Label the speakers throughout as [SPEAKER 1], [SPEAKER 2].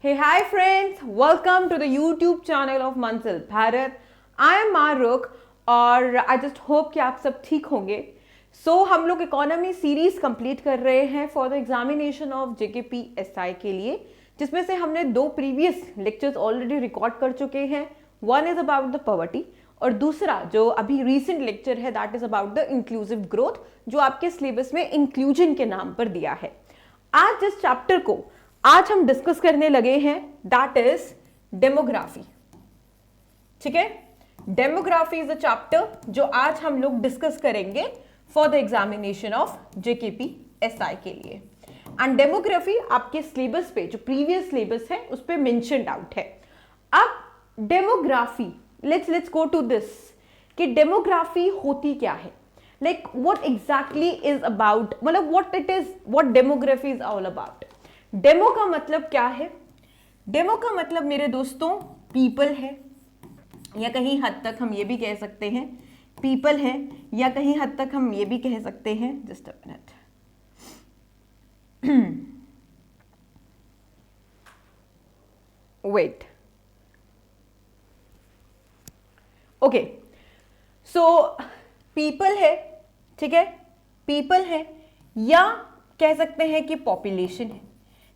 [SPEAKER 1] Hey, hi friends, welcome to the YouTube channel of Manzil Bharat. I am Maruk और I just hope कि आप सब ठीक होंगे. हम लोग इकोनॉमी सीरीज कंप्लीट कर रहे हैं for the examination of JKPSI के लिए, जिसमें से हमने 2 प्रीवियस लेक्चर्स ऑलरेडी रिकॉर्ड कर चुके हैं. One is about the poverty और दूसरा जो अभी रीसेंट लेक्चर है that is about the inclusive growth, जो आपके सिलेबस में इंक्लूजन के नाम पर दिया है. आज जिस चैप्टर को आज हम डिस्कस करने लगे हैं दैट इज डेमोग्राफी. ठीक है, डेमोग्राफी इज अ चैप्टर जो आज हम लोग डिस्कस करेंगे for the examination of JKPSI के लिए. एंड डेमोग्राफी आपके सिलेबस पे जो प्रीवियस सिलेबस है उस पे मेंशन्ड आउट है. अब demography, let's go to this कि डेमोग्राफी होती क्या है, like what exactly is about, मतलब what demography is all about. Demo का मतलब क्या है? डेमो का मतलब मेरे दोस्तों पीपल है, या कहीं हद तक हम ये भी कह सकते हैं पीपल है, या कहीं हद तक हम ये भी कह सकते हैं, just a minute, wait, okay, so people है, ठीक है, पीपल है, या कह सकते हैं कि पॉपुलेशन है.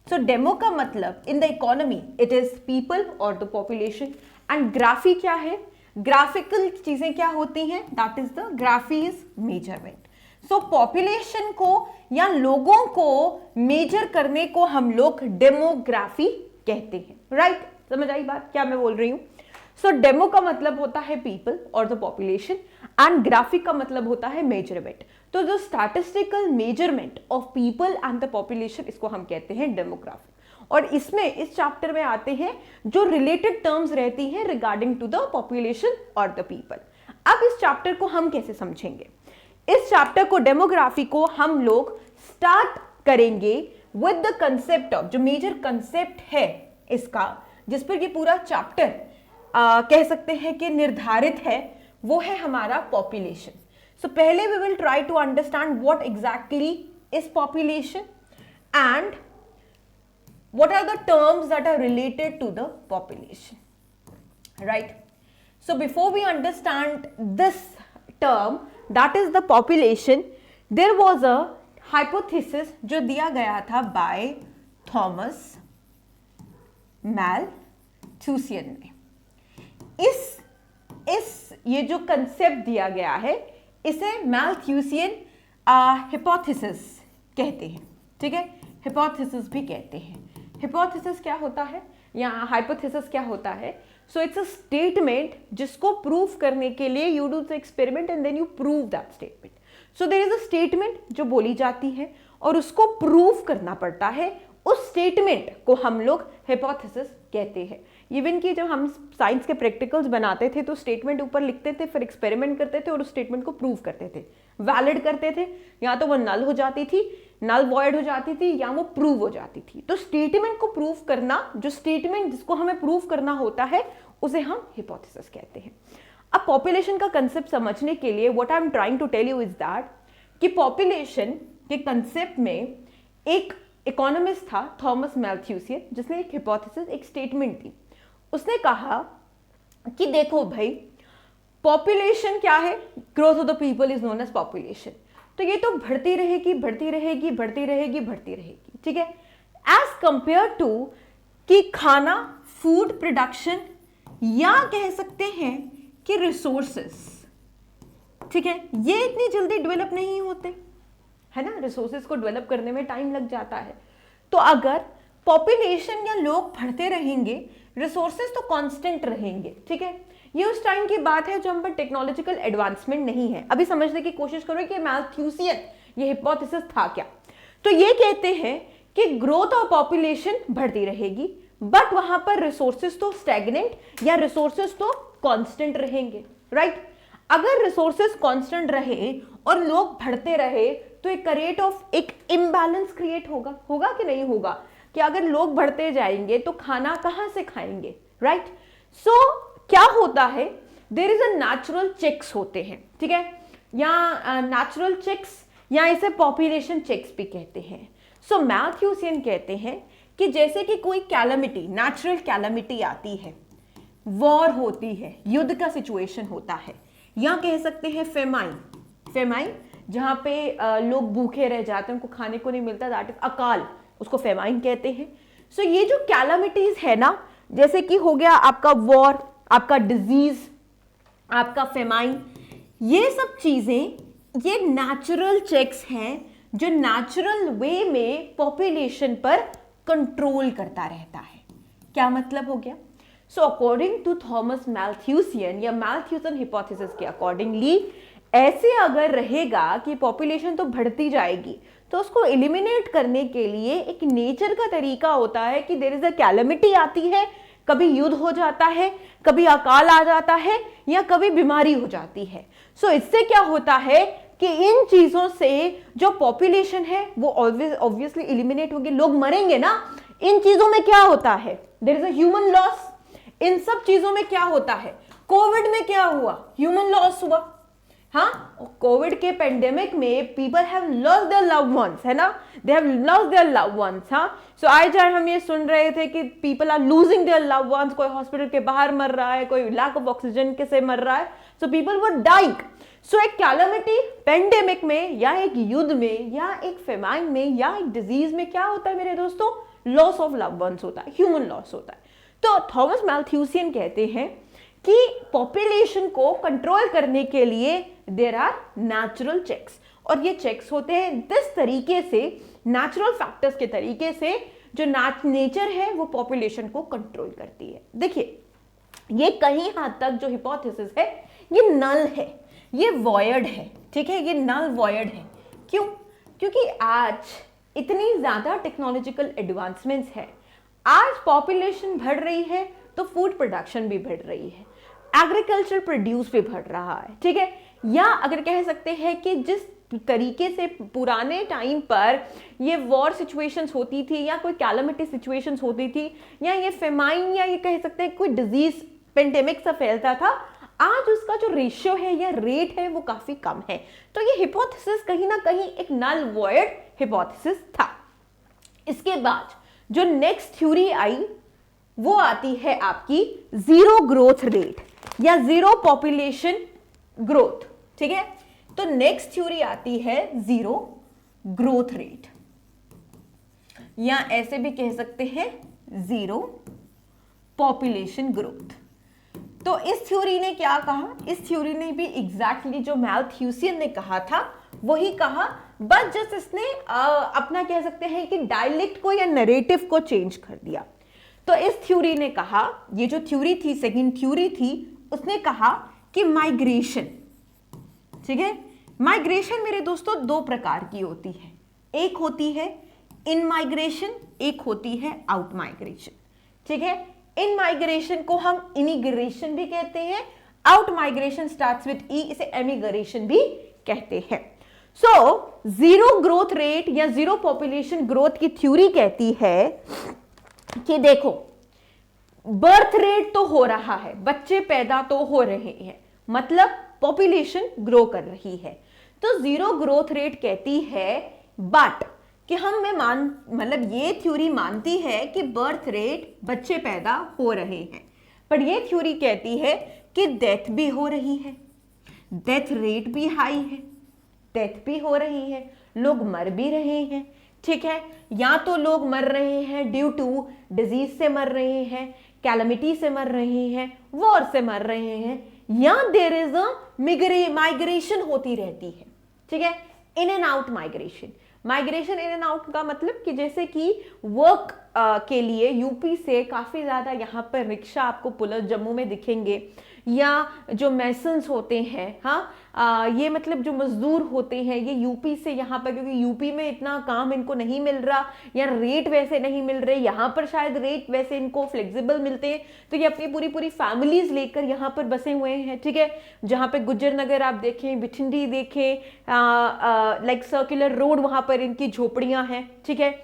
[SPEAKER 1] सो डेमो का मतलब in the economy it is people और द पॉपुलेशन. एंड ग्राफी क्या है? ग्राफिकल चीजें क्या होती हैं? That is the graphy is measurement. So population को या लोगों को मेजर करने को हम लोग डेमोग्राफी कहते हैं. राइट, समझ आई बात क्या मैं बोल रही हूं? सो डेमो का मतलब होता है पीपल और द पॉपुलेशन एंड ग्राफिक का मतलब होता है मेजरमेंट. तो जो statistical measurement of people and the population, इसको हम कहते हैं डेमोग्राफी. और इसमें इस चैप्टर में आते हैं जो रिलेटेड टर्म्स रहती हैं रिगार्डिंग टू द पॉपुलेशन और द पीपल. अब इस चैप्टर को हम कैसे समझेंगे? इस चैप्टर को, डेमोग्राफी को, हम लोग स्टार्ट करेंगे विद द कंसेप्ट ऑफ, जो मेजर कंसेप्ट है इसका, जिस पर ये पूरा चैप्टर कह सकते हैं कि निर्धारित है, वो है हमारा पॉपुलेशन. सो पहले we will try to understand what exactly is population and what are the terms that are related to the population, right? So before we understand this term that is the population, there was a hypothesis जो दिया गया था by Thomas Malthusson ने. इस ये जो concept दिया गया है इसे मैल्थ्यूसियन हिपोथेसिस कहते हैं. ठीक है, हिपोथेसिस भी कहते हैं. हिपोथेसिस क्या होता है या हाइपोथेसिस क्या होता है? सो इट्स अ स्टेटमेंट जिसको प्रूव करने के लिए you do the experiment and then you prove that statement. So there is a statement जो बोली जाती है और उसको प्रूव करना पड़ता है. उस स्टेटमेंट को हम लोग हिपोथेसिस कहते हैं. इवन कि जब हम साइंस के प्रैक्टिकल्स बनाते थे तो स्टेटमेंट ऊपर लिखते थे, फिर एक्सपेरिमेंट करते थे और उस स्टेटमेंट को प्रूव करते थे, वैलिड करते थे. या तो वो नल हो जाती थी, नल वॉइड हो जाती थी, या वो प्रूव हो जाती थी. तो स्टेटमेंट को प्रूव करना, जो स्टेटमेंट जिसको हमें प्रूव करना होता है उसे हम हिपोथेसिस कहते हैं. अब पॉपुलेशन का कंसेप्ट समझने के लिए what I am trying to tell you is that कि पॉपुलेशन के कंसेप्ट में एक इकोनॉमिस्ट था थॉमस मैल्थ्यूसियन, जिसने एक हिपोथेसिस, एक स्टेटमेंट दी. उसने कहा कि देखो भाई, पॉपुलेशन क्या है? Growth of the people is known as population. तो ये तो बढ़ती रहेगी, बढ़ती रहेगी, बढ़ती रहेगी, बढ़ती रहेगी. ठीक है, एज कंपेयर टू कि खाना, फूड प्रोडक्शन, या कह सकते हैं कि रिसोर्सेस, ठीक है, ये इतनी जल्दी डेवलप नहीं होते, है ना. रिसोर्सेज को डेवलप करने में टाइम लग जाता है. तो अगर पॉपुलेशन या लोग बढ़ते रहेंगे, रिसोर्सेज तो कांस्टेंट रहेंगे. ठीक है, ये उस टाइम की बात है जब हम पर टेक्नोलॉजिकल एडवांसमेंट नहीं है. अभी समझने की कोशिश करो कि मैल्थ्यूसियन ये हिपोथेसिस था क्या. तो ये कहते हैं कि ग्रोथ ऑफ पॉपुलेशन बढ़ती रहेगी, बट वहां पर रिसोर्सेज तो स्टैग्नेंट या रिसोर्सेज तो कांस्टेंट रहेंगे. राइट, अगर रिसोर्सेज कांस्टेंट रहे और लोग बढ़ते रहे तो एक रेट ऑफ एक इम्बैलेंस क्रिएट होगा कि नहीं होगा? कि अगर लोग बढ़ते जाएंगे तो खाना कहां से खाएंगे? राइट. सो क्या होता है, there is a natural checks होते हैं. ठीक है, या नेचुरल चेक्स या इसे पॉपुलेशन चेक्स भी कहते हैं. सो मैल्थ्यूसियन कहते हैं कि जैसे कि कोई कैलामिटी, नेचुरल कैलामिटी आती है, वॉर होती है, युद्ध का सिचुएशन होता है, या कह सकते हैं फेमाइन, फेमाइन जहां पे लोग भूखे रह जाते हैं, उनको खाने को नहीं मिलता, दैट इज अकाल, उसको फेमाइन कहते हैं। सो ये जो कैलामिटीज है ना, जैसे कि हो गया आपका वॉर, आपका डिजीज, आपका फेमाइन, ये सब चीजें ये नेचुरल चेक्स हैं जो नेचुरल वे में पॉपुलेशन पर कंट्रोल करता रहता है। क्या मतलब हो गया? सो अकॉर्डिंग टू थॉमस मैल्थ्यूसियन या मैल्थ्यूसन हिपोथेसिस के अकॉर्डिंगली, ऐसे अगर रहेगा कि पॉपुलेशन तो बढ़ती जाएगी, तो उसको एलिमिनेट करने के लिए एक नेचर का तरीका होता है कि देयर इज अ कैलामिटी आती है, कभी युद्ध हो जाता है, कभी अकाल आ जाता है, या कभी बीमारी हो जाती है। सो इससे क्या होता है कि इन चीजों से जो पॉपुलेशन है वो ऑब्वियसली एलिमिनेट होगी, लोग मरेंगे ना। इन चीजों में क्या होता है? There is a human loss. इन सब चीजों में क्या होता है? कोविड में क्या हुआ? ह्यूमन लॉस हुआ। हाँ, कोविड के पेंडेमिक में people have lost their loved ones, है ना, they have lost their loved ones. हाँ, सो आज हम ये सुन रहे थे कि people are losing their loved ones, कोई हॉस्पिटल के बाहर मर रहा है, कोई लैक ऑफ ऑक्सीजन के से मर रहा है, सो पीपल वर डाइंग। सो एक कैलामिटी पेंडेमिक में या एक युद्ध में या एक फेमाइन में या एक डिजीज में क्या होता है मेरे दोस्तों? लॉस ऑफ लव्ड वंस होता है, ह्यूमन लॉस होता है। तो थॉमस मैल्थ्यूसियन कहते हैं कि पॉपुलेशन को कंट्रोल करने के लिए देयर आर नेचुरल चेक्स, और ये चेक्स होते हैं इस तरीके से, नेचुरल फैक्टर्स के तरीके से, जो नेचर है वो पॉपुलेशन को कंट्रोल करती है। देखिए, ये कहीं हद तक जो हिपोथेसिस है ये नल है, ये वॉयड है, ठीक है, ये नल वॉयड है। क्यों? क्योंकि आज इतनी ज्यादा टेक्नोलॉजिकल एडवांसमेंट्स है, आज पॉपुलेशन बढ़ रही है तो फूड प्रोडक्शन भी बढ़ रही है, एग्रीकल्चर प्रोड्यूस भी बढ़ रहा है, ठीक है। या अगर कह सकते हैं कि जिस तरीके से पुराने टाइम पर ये वॉर सिचुएशंस होती थी या कोई कैलामिटी सिचुएशंस होती थी या ये फेमाइन या ये कह सकते हैं कोई डिजीज पेंडेमिक सा फैलता था, आज उसका जो रेशियो है या रेट है वो काफी कम है। तो ये हिपोथेसिस कहीं ना कहीं एक नल वॉयड हिपोथेसिस था। इसके बाद जो नेक्स्ट थ्योरी आई वो आती है आपकी जीरो ग्रोथ रेट या जीरो पॉपुलेशन ग्रोथ, ठीक है। तो नेक्स्ट थ्योरी आती है जीरो ग्रोथ रेट, या ऐसे भी कह सकते हैं जीरो पॉपुलेशन ग्रोथ। तो इस थ्योरी ने क्या कहा? इस थ्योरी ने भी एग्जैक्टली जो मैल्थ्यूसियन ने कहा था वही कहा, बस जस्ट इसने अपना कह सकते हैं कि डायलेक्ट को या नरेटिव को चेंज कर दिया। तो इस थ्योरी ने कहा, ये जो थ्योरी थी, सेकंड थ्योरी थी, उसने कहा कि माइग्रेशन, ठीक है, माइग्रेशन मेरे दोस्तों दो प्रकार की होती है, एक होती है इन माइग्रेशन, एक होती है आउट माइग्रेशन, ठीक है। इन माइग्रेशन को हम इमिग्रेशन भी कहते हैं, आउट माइग्रेशन स्टार्ट्स विद ई, इसे एमिग्रेशन भी कहते हैं। सो जीरो ग्रोथ रेट या जीरो पॉपुलेशन ग्रोथ की थ्योरी कहती है कि देखो, बर्थ रेट तो हो रहा है, बच्चे पैदा तो हो रहे हैं, मतलब पॉपुलेशन ग्रो कर रही है, तो जीरो ग्रोथ रेट कहती है, बट कि हम में मतलब ये थ्योरी मानती है कि बर्थ रेट, बच्चे पैदा हो रहे हैं, पर ये थ्योरी कहती है कि डेथ भी हो रही है, डेथ रेट भी हाई है, डेथ भी हो रही है, लोग मर भी रहे हैं, ठीक है। या तो लोग मर रहे हैं ड्यू टू डिजीज से मर रहे हैं, कैलामिटी से मर रहे हैं, वॉर से मर रहे हैं, या देयर इज अ माइग्रेशन होती रहती है, ठीक है, in and out migration. Migration in and out का मतलब कि जैसे कि वर्क के लिए यूपी से काफी ज्यादा यहाँ पर रिक्शा आपको पुलिस जम्मू में दिखेंगे, या जो मैसन्स होते हैं, हाँ, ये मतलब जो मजदूर होते हैं ये यूपी से यहाँ पर, क्योंकि यूपी में इतना काम इनको नहीं मिल रहा या रेट वैसे नहीं मिल रहे, यहाँ पर शायद रेट वैसे इनको फ्लेक्सिबल मिलते हैं, तो ये अपनी पूरी पूरी फैमिलीज लेकर यहाँ पर बसे हुए हैं, ठीक है। जहाँ पे गुज्जर नगर आप देखें, बिठिंडी देखें, लाइक सर्कुलर रोड, वहाँ पर इनकी झोपड़ियाँ हैं, ठीक है।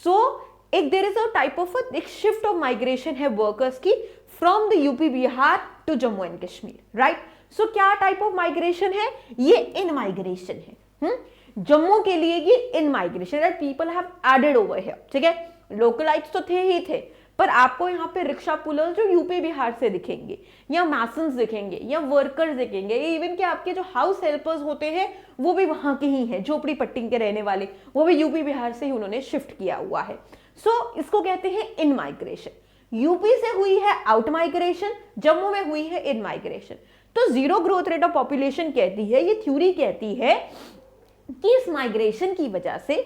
[SPEAKER 1] सो एक there is a type of एक शिफ्ट ऑफ माइग्रेशन है वर्कर्स की from the UP Bihar to Jammu and Kashmir, right. So क्या टाइप ऑफ माइग्रेशन है? ये इन माइग्रेशन है। जम्मू के लिए ये in migration that people have added over here, ठीक है। लोकलाइट्स तो थे ही थे, पर आपको यहाँ पे रिक्शा पुलर जो यूपी बिहार से दिखेंगे, या मैसन्स दिखेंगे, या वर्कर्स दिखेंगे, इवन कि आपके जो हाउस हेल्पर्स होते हैं वो भी वहां के ही हैं, झोपड़ी पट्टी के रहने वाले, वो भी यूपी बिहार से ही उन्होंने शिफ्ट किया हुआ है। सो इसको कहते हैं इन माइग्रेशन। यूपी से हुई है आउट माइग्रेशन, जम्मू में हुई है इन माइग्रेशन। तो zero growth rate of population कहती है, ये थ्योरी कहती है कि इस माइग्रेशन की वजह से,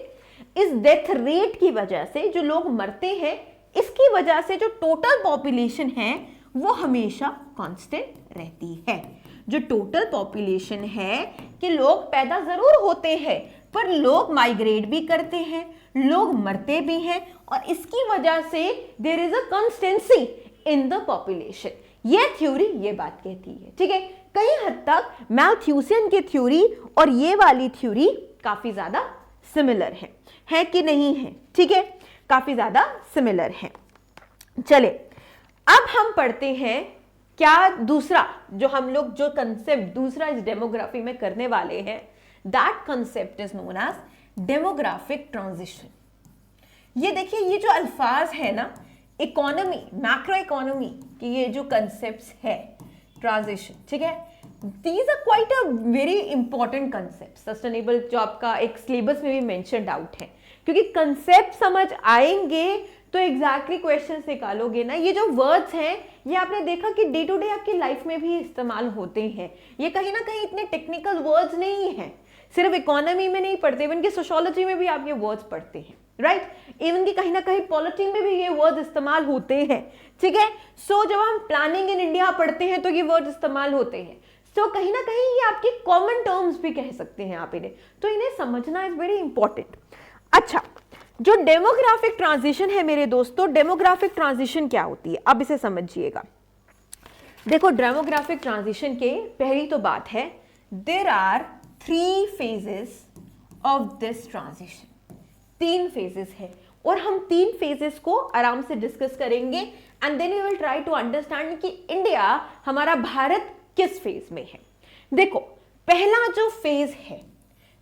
[SPEAKER 1] इस डेथ रेट की वजह से जो लोग मरते हैं, इसकी वजह से जो टोटल पॉपुलेशन है वो हमेशा कांस्टेंट रहती है। जो टोटल पॉपुलेशन है कि लोग पैदा जरूर होते हैं पर लोग माइग्रेट भी करते हैं, लोग मरते भी हैं, और इसकी वजह से there is a consistency in the population. ये थ्योरी ये बात कहती है, ठीक है। कई हद तक मैल्थ्यूसियन की थ्योरी और ये वाली थ्योरी काफी ज्यादा सिमिलर है कि नहीं है, ठीक है, काफी ज्यादा सिमिलर है। चले अब हम पढ़ते हैं क्या दूसरा जो हम लोग जो कंसेप्ट दूसरा इस डेमोग्राफी में करने वाले हैं, that concept is known as demographic transition. ये देखिए, ये जो अल्फाज है ना, इकोनॉमी, मैक्रो इकोनॉमी की ये जो कंसेप्ट्स है, ट्रांजिशन, ठीक है, these are quite a very important concept. Sustainable जो आपका एक सिलेबस में भी मेंशन्ड आउट है, क्योंकि कंसेप्ट समझ आएंगे तो एग्जैक्टली क्वेश्चंस निकालोगे ना। ये जो वर्ड्स हैं ये आपने देखा कि डे टू डे आपकी लाइफ में भी इस्तेमाल होते हैं। ये कहीं ना कहीं इतने टेक्निकल वर्ड्स नहीं हैं, सिर्फ इकोनॉमी में नहीं पढ़ते, इवन की सोशियोलॉजी में भी आप ये वर्ड्स पढ़ते हैं, राइट। इवन की कहीं ना कहीं पॉलिटी में भी ये वर्ड्स इस्तेमाल होते हैं, ठीक है। सो जब हम प्लानिंग इन इंडिया पढ़ते हैं तो ये वर्ड्स इस्तेमाल होते हैं। सो कहीं ना कहीं ये आपकी कॉमन टर्म्स भी कह सकते हैं आप इन्हें, तो इन्हें समझना इज वेरी इंपॉर्टेंट। अच्छा, जो डेमोग्राफिक ट्रांजिशन है मेरे दोस्तों, डेमोग्राफिक ट्रांजिशन क्या होती है, अब इसे समझिएगा। देखो, डेमोग्राफिक ट्रांजिशन के पहली तो बात है, there are 3 phases of this transition. 3 phases है और हम 3 फेजेस को आराम से डिस्कस करेंगे and then we will try to understand कि इंडिया, हमारा भारत किस फेज में है। देखो, पहला जो फेज है,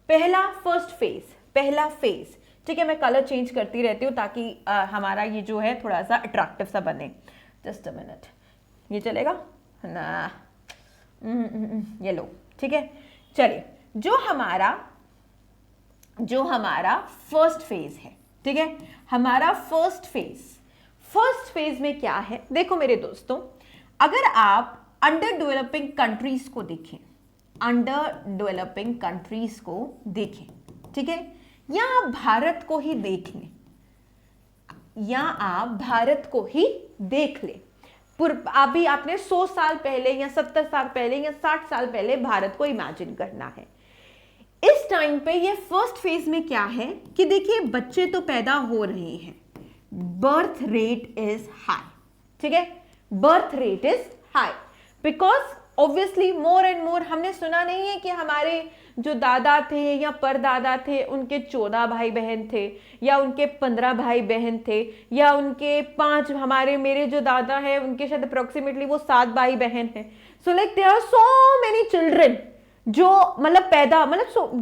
[SPEAKER 1] पहला फेज, ठीक है, मैं कलर चेंज करती रहती हूँ ताकि हमारा ये जो है थोड़ा सा अट्रैक्टिव सा बने। जस्ट अ मिनट, ये चलेगा ना, ये लो, ठीक है। चलिए, जो हमारा फर्स्ट फेज है, ठीक है, हमारा फर्स्ट फेज में क्या है, देखो मेरे दोस्तों, अगर आप अंडर डेवलपिंग कंट्रीज को देखें, ठीक है, या आप भारत को ही देख लें, अभी आपने 100 साल पहले या 70 साल पहले या 60 साल पहले भारत को इमेजिन करना है। इस टाइम पे ये फर्स्ट फेज में क्या है कि देखिए, बच्चे तो पैदा हो रहे हैं, बर्थ रेट इज हाई, ठीक है, birth rate is high because obviously more and more, हमने सुना नहीं है कि हमारे जो दादा थे या परदादा थे उनके 14 भाई बहन थे, या उनके 15 भाई बहन थे, या उनके 5, मेरे जो दादा है उनके शायद अप्रोक्सीमेटली वो 7 भाई बहन है। So like there are so many children जो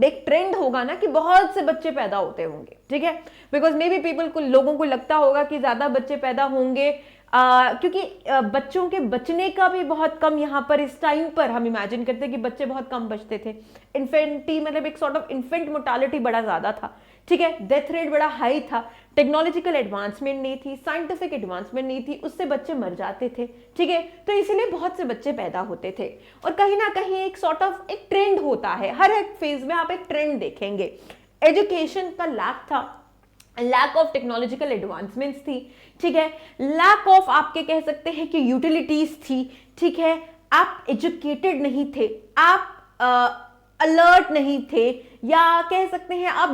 [SPEAKER 1] एक ट्रेंड होगा ना कि बहुत से बच्चे पैदा होते होंगे, ठीक है, बिकॉज मे बी लोगों को लगता होगा कि ज्यादा बच्चे पैदा होंगे क्योंकि बच्चों के बचने का भी बहुत कम, यहाँ पर इस टाइम पर हम इमेजिन करते हैं कि बच्चे बहुत कम बचते थे, इन्फेंटी एक सॉर्ट ऑफ इन्फेंट मोर्टालिटी बड़ा ज्यादा था, ठीक है, डेथ रेट बड़ा हाई था, टेक्नोलॉजिकल एडवांसमेंट नहीं थी, साइंटिफिक एडवांसमेंट नहीं थी, उससे बच्चे मर जाते थे, ठीक है, तो इसीलिए बहुत से बच्चे पैदा होते थे। और कहीं ना कहीं एक सॉर्ट ऑफ एक ट्रेंड होता है, हर एक फेज में आप एक ट्रेंड देखेंगे। एजुकेशन का लैक ऑफ टेक्नोलॉजिकल एडवांसमेंट्स थी, ठीक है, लैक ऑफ आपके कह सकते हैं कि यूटिलिटीज थी, ठीक है, आप एजुकेटेड नहीं थे, आप अलर्ट नहीं थे, या कह सकते हैं आप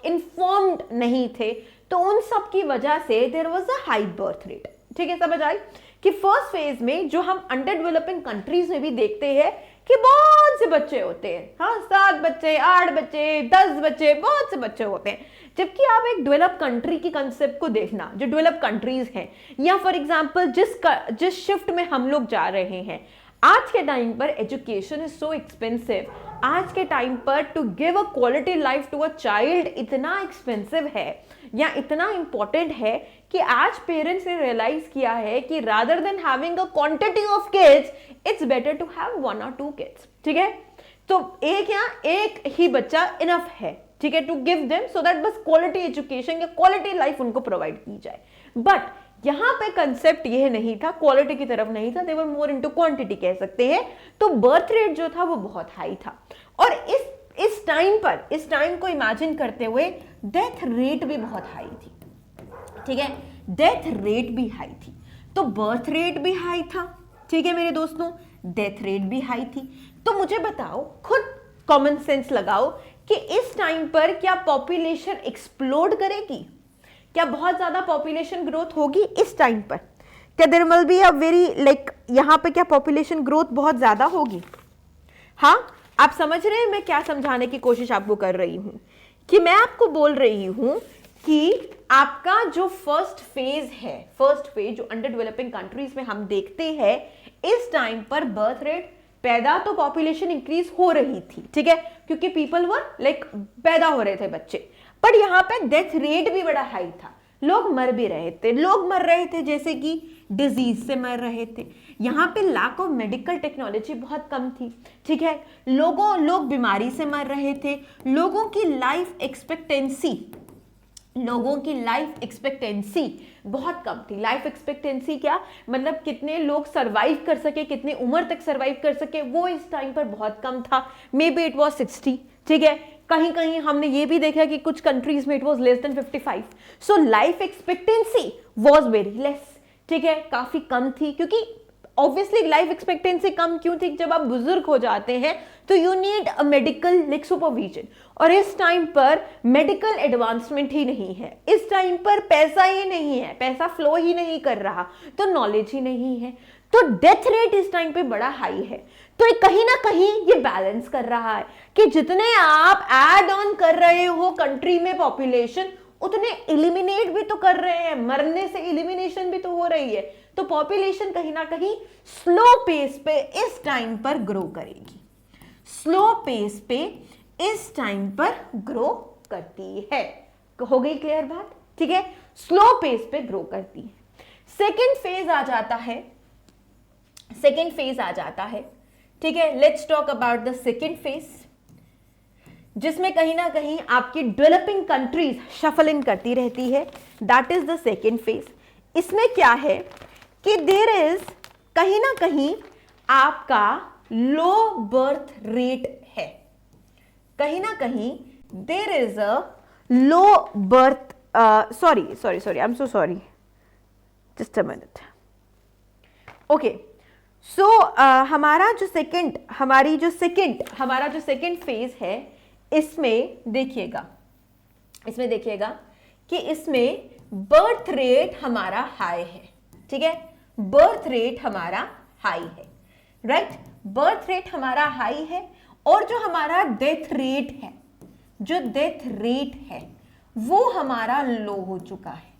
[SPEAKER 1] इन्फॉर्म्ड नहीं थे, तो उन सब की वजह से there was a high birth rate, ठीक है, समझ आई कि फर्स्ट फेज में जो हम अंडर डेवलपिंग कंट्रीज में भी देखते हैं कि बहुत से बच्चे होते हैं, हाँ, 7 बच्चे, 8 बच्चे, 10 बच्चे, बहुत से बच्चे होते हैं। जबकि आप एक डेवलप कंट्री की कंसेप्ट को देखना, जो डेवलप कंट्रीज हैं, या फॉर एग्जांपल जिस शिफ्ट में हम लोग जा रहे हैं, आज के टाइम पर एजुकेशन इज सो एक्सपेंसिव, आज के टाइम पर to give a quality life to a child इतना एक्सपेंसिव है या इतना इंपॉर्टेंट है कि आज पेरेंट्स ने रियलाइज किया है कि rather than having a quantity of kids, it's better to have 1 or 2 kids. ठीक है, तो एक ही बच्चा इनफ है, ठीक है, to give them, so that बस क्वालिटी एजुकेशन या क्वालिटी लाइफ उनको प्रोवाइड की जाए। बट यहां पे कंसेप्ट यह नहीं था, क्वालिटी की तरफ नहीं था, दे वर मोर इनटू क्वांटिटी कह सकते हैं। तो बर्थ रेट जो था वो बहुत हाई था, और इस टाइम को इमेजिन करते हुए डेथ रेट भी बहुत हाई थी। ठीक है, डेथ रेट भी हाई थी, तो बर्थ रेट भी हाई था, ठीक है मेरे दोस्तों, डेथ रेट भी हाई थी। तो मुझे बताओ, खुद कॉमन सेंस लगाओ कि इस टाइम पर क्या पॉपुलेशन एक्सप्लोड करेगी? क्या बहुत ज्यादा पॉपुलेशन ग्रोथ होगी इस टाइम पर? क्या there will be a very यहां पे क्या पॉपुलेशन ग्रोथ बहुत ज्यादा होगी? हाँ, आप समझ रहे हैं मैं क्या समझाने की कोशिश आपको कर रही हूं? कि मैं आपको बोल रही हूं कि आपका जो फर्स्ट फेज जो अंडर डेवलपिंग कंट्रीज में हम देखते हैं, इस टाइम पर बर्थ रेट, पैदा तो पॉपुलेशन इंक्रीज हो रही थी, ठीक है, क्योंकि पीपल वर पैदा हो रहे थे बच्चे, पर यहां पे डेथ रेट भी बड़ा हाई था, लोग मर भी रहे थे, जैसे कि डिजीज से मर रहे थे। यहाँ पे लैक ऑफ मेडिकल टेक्नोलॉजी बहुत कम थी, ठीक है, लोग बीमारी से मर रहे थे, लोगों की लाइफ एक्सपेक्टेंसी बहुत कम थी। लाइफ एक्सपेक्टेंसी क्या मतलब, कितने लोग सरवाइव कर सके, कितने उम्र तक सरवाइव कर सके, वो इस टाइम पर बहुत कम था। मे बी इट वॉज 60, ठीक है, कहीं कहीं हमने ये भी देखा कि कुछ कंट्रीज में it was less than 55। So life expectancy was very less, ठीक है, काफी कम थी, क्योंकि ऑब्वियसली लाइफ एक्सपेक्टेंसी कम क्यों थी? जब आप बुजुर्ग हो जाते हैं तो you need a medical supervision, और इस टाइम पर मेडिकल एडवांसमेंट ही नहीं है, इस टाइम पर पैसा ही नहीं है, पैसा फ्लो ही नहीं कर रहा, तो नॉलेज ही नहीं है, तो डेथ रेट इस टाइम पे बड़ा हाई है। तो कहीं ना कहीं ये बैलेंस कर रहा है कि जितने आप ऐड ऑन कर रहे हो कंट्री में पॉपुलेशन, उतने एलिमिनेट भी तो कर रहे हैं, मरने से एलिमिनेशन भी तो हो रही है। तो पॉपुलेशन कहीं ना कहीं स्लो पेस पे इस टाइम पर ग्रो करेगी, स्लो पेस पे इस टाइम पर ग्रो करती है। हो गई क्लियर बात? ठीक है, स्लो पेस पे ग्रो करती है। सेकेंड फेज आ जाता है, ठीक है, let's talk about the second phase, जिसमें कहीं ना कहीं आपकी डेवलपिंग कंट्रीज शफल इन करती रहती है, that is the second phase. इसमें क्या है कि देयर इज कहीं ना कहीं आपका लो बर्थ रेट है, कहीं ना कहीं there is a low birth, sorry I am so sorry, just a minute. Okay, so हमारा जो सेकेंड फेज है, इसमें देखिएगा कि इसमें बर्थ रेट हमारा हाई है, ठीक है, बर्थ रेट हमारा हाई है, राइट, बर्थ रेट हमारा हाई है, और जो हमारा डेथ रेट है वो हमारा लो हो चुका है।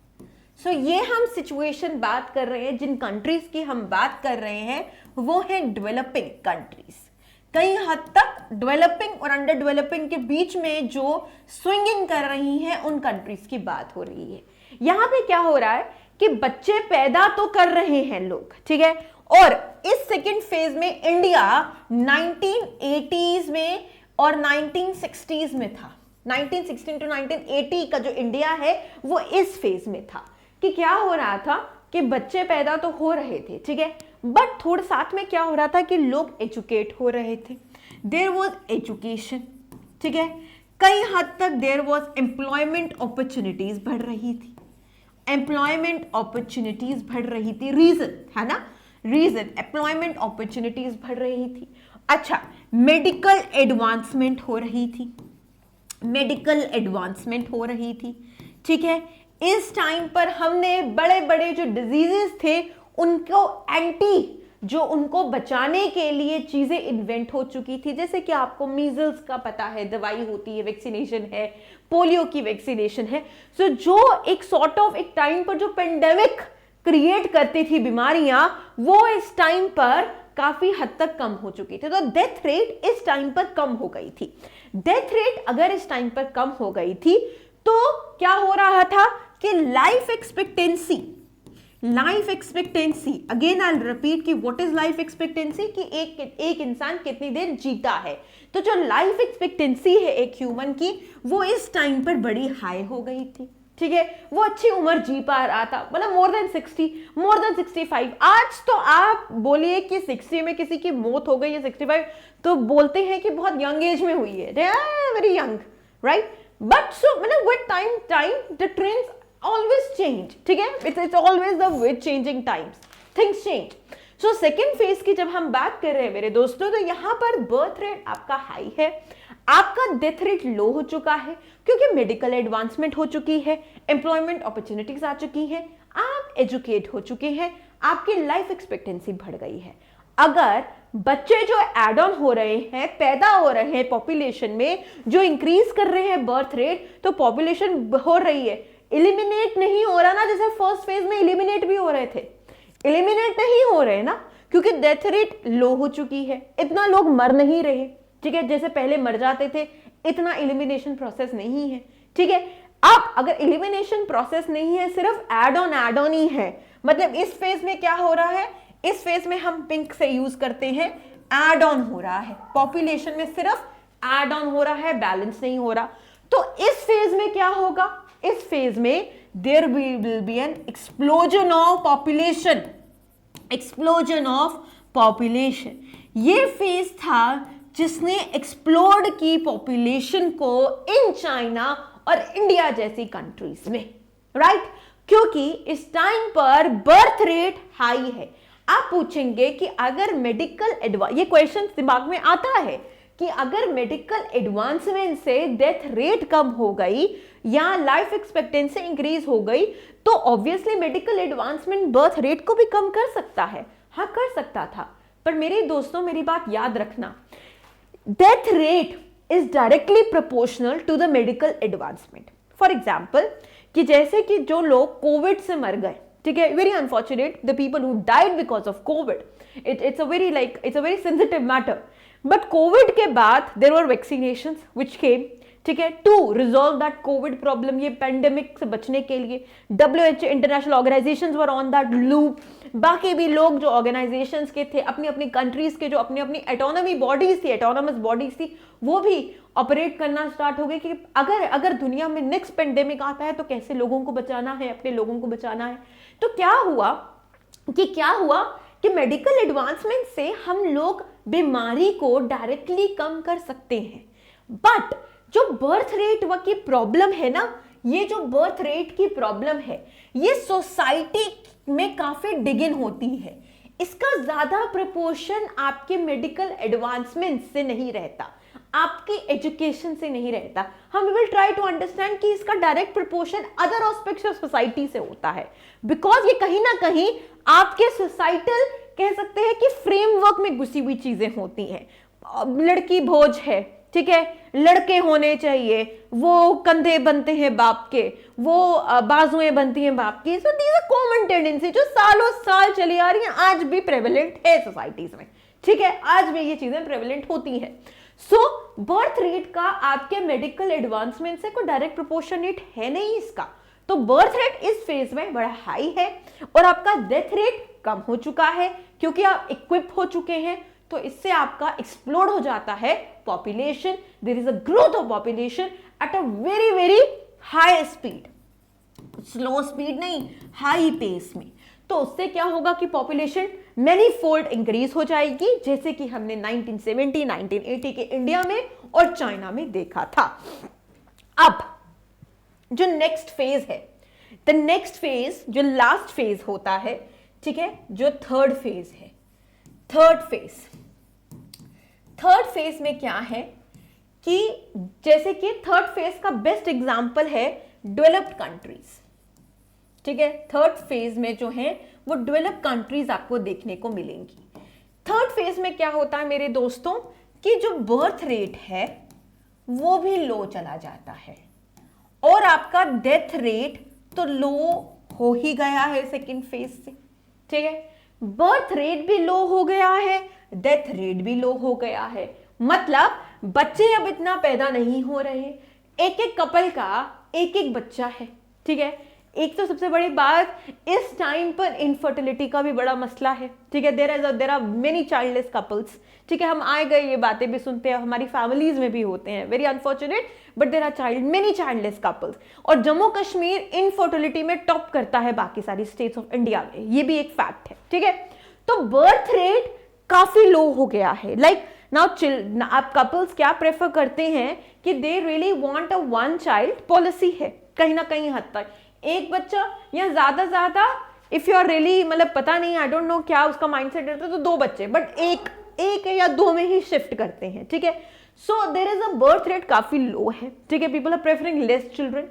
[SPEAKER 1] सो ये हम सिचुएशन बात कर रहे हैं, जिन कंट्रीज की हम बात कर रहे हैं वो है डेवलपिंग कंट्रीज। कई हद तक डेवलपिंग और अंडर डेवलपिंग के बीच में जो स्विंगिंग कर रही हैं, उन कंट्रीज की बात हो रही है। यहां पे क्या हो रहा है कि बच्चे पैदा तो कर रहे हैं लोग, ठीक है, और इस सेकेंड फेज में इंडिया 1980s में और 1960s में था, 1916 to 1980 का जो इंडिया है वो इस फेज में था, कि क्या हो रहा था कि बच्चे पैदा तो हो रहे थे, ठीक है, बट थोड़ा साथ में क्या हो रहा था कि लोग एजुकेट हो रहे थे, देयर वाज एजुकेशन, ठीक है, कई हद तक देयर वाज एम्प्लॉयमेंट अपॉर्चुनिटीज बढ़ रही थी, रीजन है ना, एम्प्लॉयमेंट अपॉर्चुनिटीज बढ़ रही थी। अच्छा, मेडिकल एडवांसमेंट हो रही थी, ठीक है, इस टाइम पर हमने बड़े बड़े जो डिजीजेस थे उनको बचाने के लिए चीजें इन्वेंट हो चुकी थी, जैसे कि आपको मीजल्स का पता है, दवाई होती है, वैक्सीनेशन है, पोलियो की वैक्सीनेशन है। सो जो एक सॉर्ट ऑफ एक टाइम पर जो पेंडेमिक क्रिएट करती थी बीमारियां, वो इस टाइम पर काफी हद तक कम हो चुकी थी। तो डेथ रेट इस टाइम पर कम हो गई थी। डेथ रेट अगर इस टाइम पर कम हो गई थी तो क्या हो रहा था कि life expectancy again I repeat कि व्हाट इज लाइफ एक्सपेक्टेंसी, कि एक इंसान कितनी देर जीता है। तो जो लाइफ एक्सपेक्टेंसी है एक ह्यूमन की, वो इस टाइम पर बड़ी हाई हो गई थी, ठीक है, वो अच्छी उम्र जी पा रहा था, मतलब मोर देन 60, मोर देन 65। आज तो आप बोलिए कि 60 में किसी की मौत हो गई है, 65 तो बोलते हैं कि बहुत यंग एज में हुई है, very young, right. But so मतलब with time the trends always change, ठीक है, it's always the with changing times things change। so second phase की जब हम बात कर रहे हैं मेरे दोस्तों, तो यहाँ पर बर्थ रेट आपका हाई है, आपका डेथ रेट लो हो चुका है, क्योंकि मेडिकल एडवांसमेंट हो चुकी है, एम्प्लॉयमेंट अपॉर्चुनिटीज आ चुकी हैं, आप एजुकेट हो चुके हैं, आपकी लाइफ एक्सपेक्टेंसी बढ़ गई है। अगर बच्चे जो एड ऑन हो रहे हैं, पैदा हो रहे हैं पॉपुलेशन में, जो इंक्रीज कर रहे हैं बर्थ रेट, तो पॉपुलेशन हो रही है, इलिमिनेट नहीं हो रहा ना, जैसे फर्स्ट फेज में इलिमिनेट भी हो रहे थे, इलिमिनेट नहीं हो रहे ना, क्योंकि डेथ रेट लो हो चुकी है, इतना लोग मर नहीं रहे, ठीक है, जैसे पहले मर जाते थे, इतना इलिमिनेशन प्रोसेस नहीं है, ठीक है। अब अगर इलिमिनेशन प्रोसेस नहीं है, सिर्फ एड ऑन ही है, मतलब इस फेज में क्या हो रहा है, इस फेज में हम पिंक से यूज करते हैं, एड ऑन हो रहा है, पॉपुलेशन में सिर्फ एड ऑन हो रहा है, बैलेंस नहीं हो रहा। तो इस फेज में क्या होगा, इस फेज में there will be an explosion of population. ये फेज था जिसने एक्सप्लोड की पॉपुलेशन को इन चाइना और इंडिया जैसी कंट्रीज में, राइट, क्योंकि इस टाइम पर बर्थ रेट हाई है। आप पूछेंगे कि अगर ये क्वेश्चन दिमाग में आता है कि अगर मेडिकल एडवांसमेंट से डेथ रेट कम हो गई या लाइफ एक्सपेक्टेंसी इंक्रीज हो गई, तो obviously medical advancement birth rate को भी कम कर सकता है। हाँ, कर सकता था, पर मेरे दोस्तों मेरी बात याद रखना, death rate is directly proportional to the medical advancement. For example, कि जैसे कि जो लोग कोविड से मर गए, ठीक है, very unfortunate the people who died because of COVID, it's a very sensitive matter, but COVID के बाद there were vaccinations which came, ठीक है, to resolve that COVID problem, ये पेंडेमिक से बचने के लिए WHO international organisations were on that loop, बाकी भी लोग जो ऑर्गेनाइजेशंस के थे, अपनी अपनी कंट्रीज के जो अपनी अपनी एटोनमस बॉडीज थी, वो भी ऑपरेट करना स्टार्ट हो गए कि अगर दुनिया में नेक्स्ट पेंडेमिक आता है तो कैसे लोगों को बचाना है, अपने लोगों को बचाना है। तो क्या हुआ कि मेडिकल एडवांसमेंट से हम लोग बीमारी को डायरेक्टली कम कर सकते हैं, बट जो बर्थ रेट की प्रॉब्लम है ना, ये जो बर्थ रेट की प्रॉब्लम है, ये सोसाइटी में काफी डिगिन होती है, इसका ज्यादा प्रोपोर्शन आपके मेडिकल एडवांसमेंट से नहीं रहता, आपकी एजुकेशन से नहीं रहता। हम विल ट्राई टू अंडरस्टैंड कि इसका direct proportion other aspects of society से होता है, बिकॉज ये कहीं ना कहीं आपके सोसाइटल कह सकते हैं कि फ्रेमवर्क में घुसी हुई चीजें होती हैं। लड़की भोज है, ठीक है, लड़के होने चाहिए, वो कंधे बनते हैं बाप के, वो बाजुएं बनती हैं बाप की। So these are common tendency जो सालों साल चली आ रही हैं, आज भी प्रेवलेंट है सोसाइटीज में, ठीक है, आज भी ये चीजें प्रेवलेंट होती हैं। सो बर्थ रेट का आपके मेडिकल एडवांसमेंट से कोई डायरेक्ट प्रोपोर्शनेट है नहीं इसका, तो बर्थ रेट इस फेज में बड़ा हाई है और आपका डेथ रेट कम हो चुका है, क्योंकि आप इक्विप हो चुके हैं, तो इससे आपका एक्सप्लोड हो जाता है population, there is a growth of population at a very very high speed, slow speed नहीं, हाई पेस में। तो उससे क्या होगा कि पॉपुलेशन मैनी फोल्ड इंक्रीज हो जाएगी, जैसे कि हमने 1970 1980 के इंडिया में और चाइना में देखा था। अब जो नेक्स्ट फेज है, द नेक्स्ट फेज जो लास्ट फेज होता है, ठीक है, जो थर्ड फेज है, थर्ड फेज में क्या है कि जैसे कि थर्ड फेज का बेस्ट एग्जांपल है डेवलप्ड कंट्रीज, ठीक है, थर्ड फेज में जो है वो डेवलप्ड कंट्रीज आपको देखने को मिलेंगी। थर्ड फेज में क्या होता है मेरे दोस्तों कि जो बर्थ रेट है वो भी लो चला जाता है और आपका डेथ रेट तो लो हो ही गया है सेकेंड फेज से, ठीक है, बर्थ रेट भी लो हो गया है, डेथ रेट भी लो हो गया है, मतलब बच्चे अब इतना पैदा नहीं हो रहे। एक एक कपल का एक एक बच्चा है, ठीक है। एक तो सबसे बड़ी बात, इस टाइम पर इनफर्टिलिटी का भी बड़ा मसला है, ठीक है। There are many childless couples, ठीक है। हम आए गए ये बातें भी सुनते हैं, हमारी फैमिलीज में भी होते हैं, very unfortunate, but there are many childless couples. और जम्मू कश्मीर इनफर्टिलिटी में टॉप करता है बाकी सारी स्टेट्स ऑफ इंडिया में, ये भी एक फैक्ट है, ठीक है। तो बर्थ रेट काफी लो हो गया है। लाइक नाउ आप कपल्स क्या प्रेफर करते हैं कि they really want a one child policy है, कहीं ना कहीं हद तक एक बच्चा, या ज्यादा इफ यू आर रियली, मतलब पता नहीं, आई डोंट नो क्या उसका माइंडसेट रहता है, तो 2 बच्चे, बट एक या 2 में ही शिफ्ट करते हैं, ठीक है। So there is a birth rate काफी लो है, ठीक है। People are preferring less children.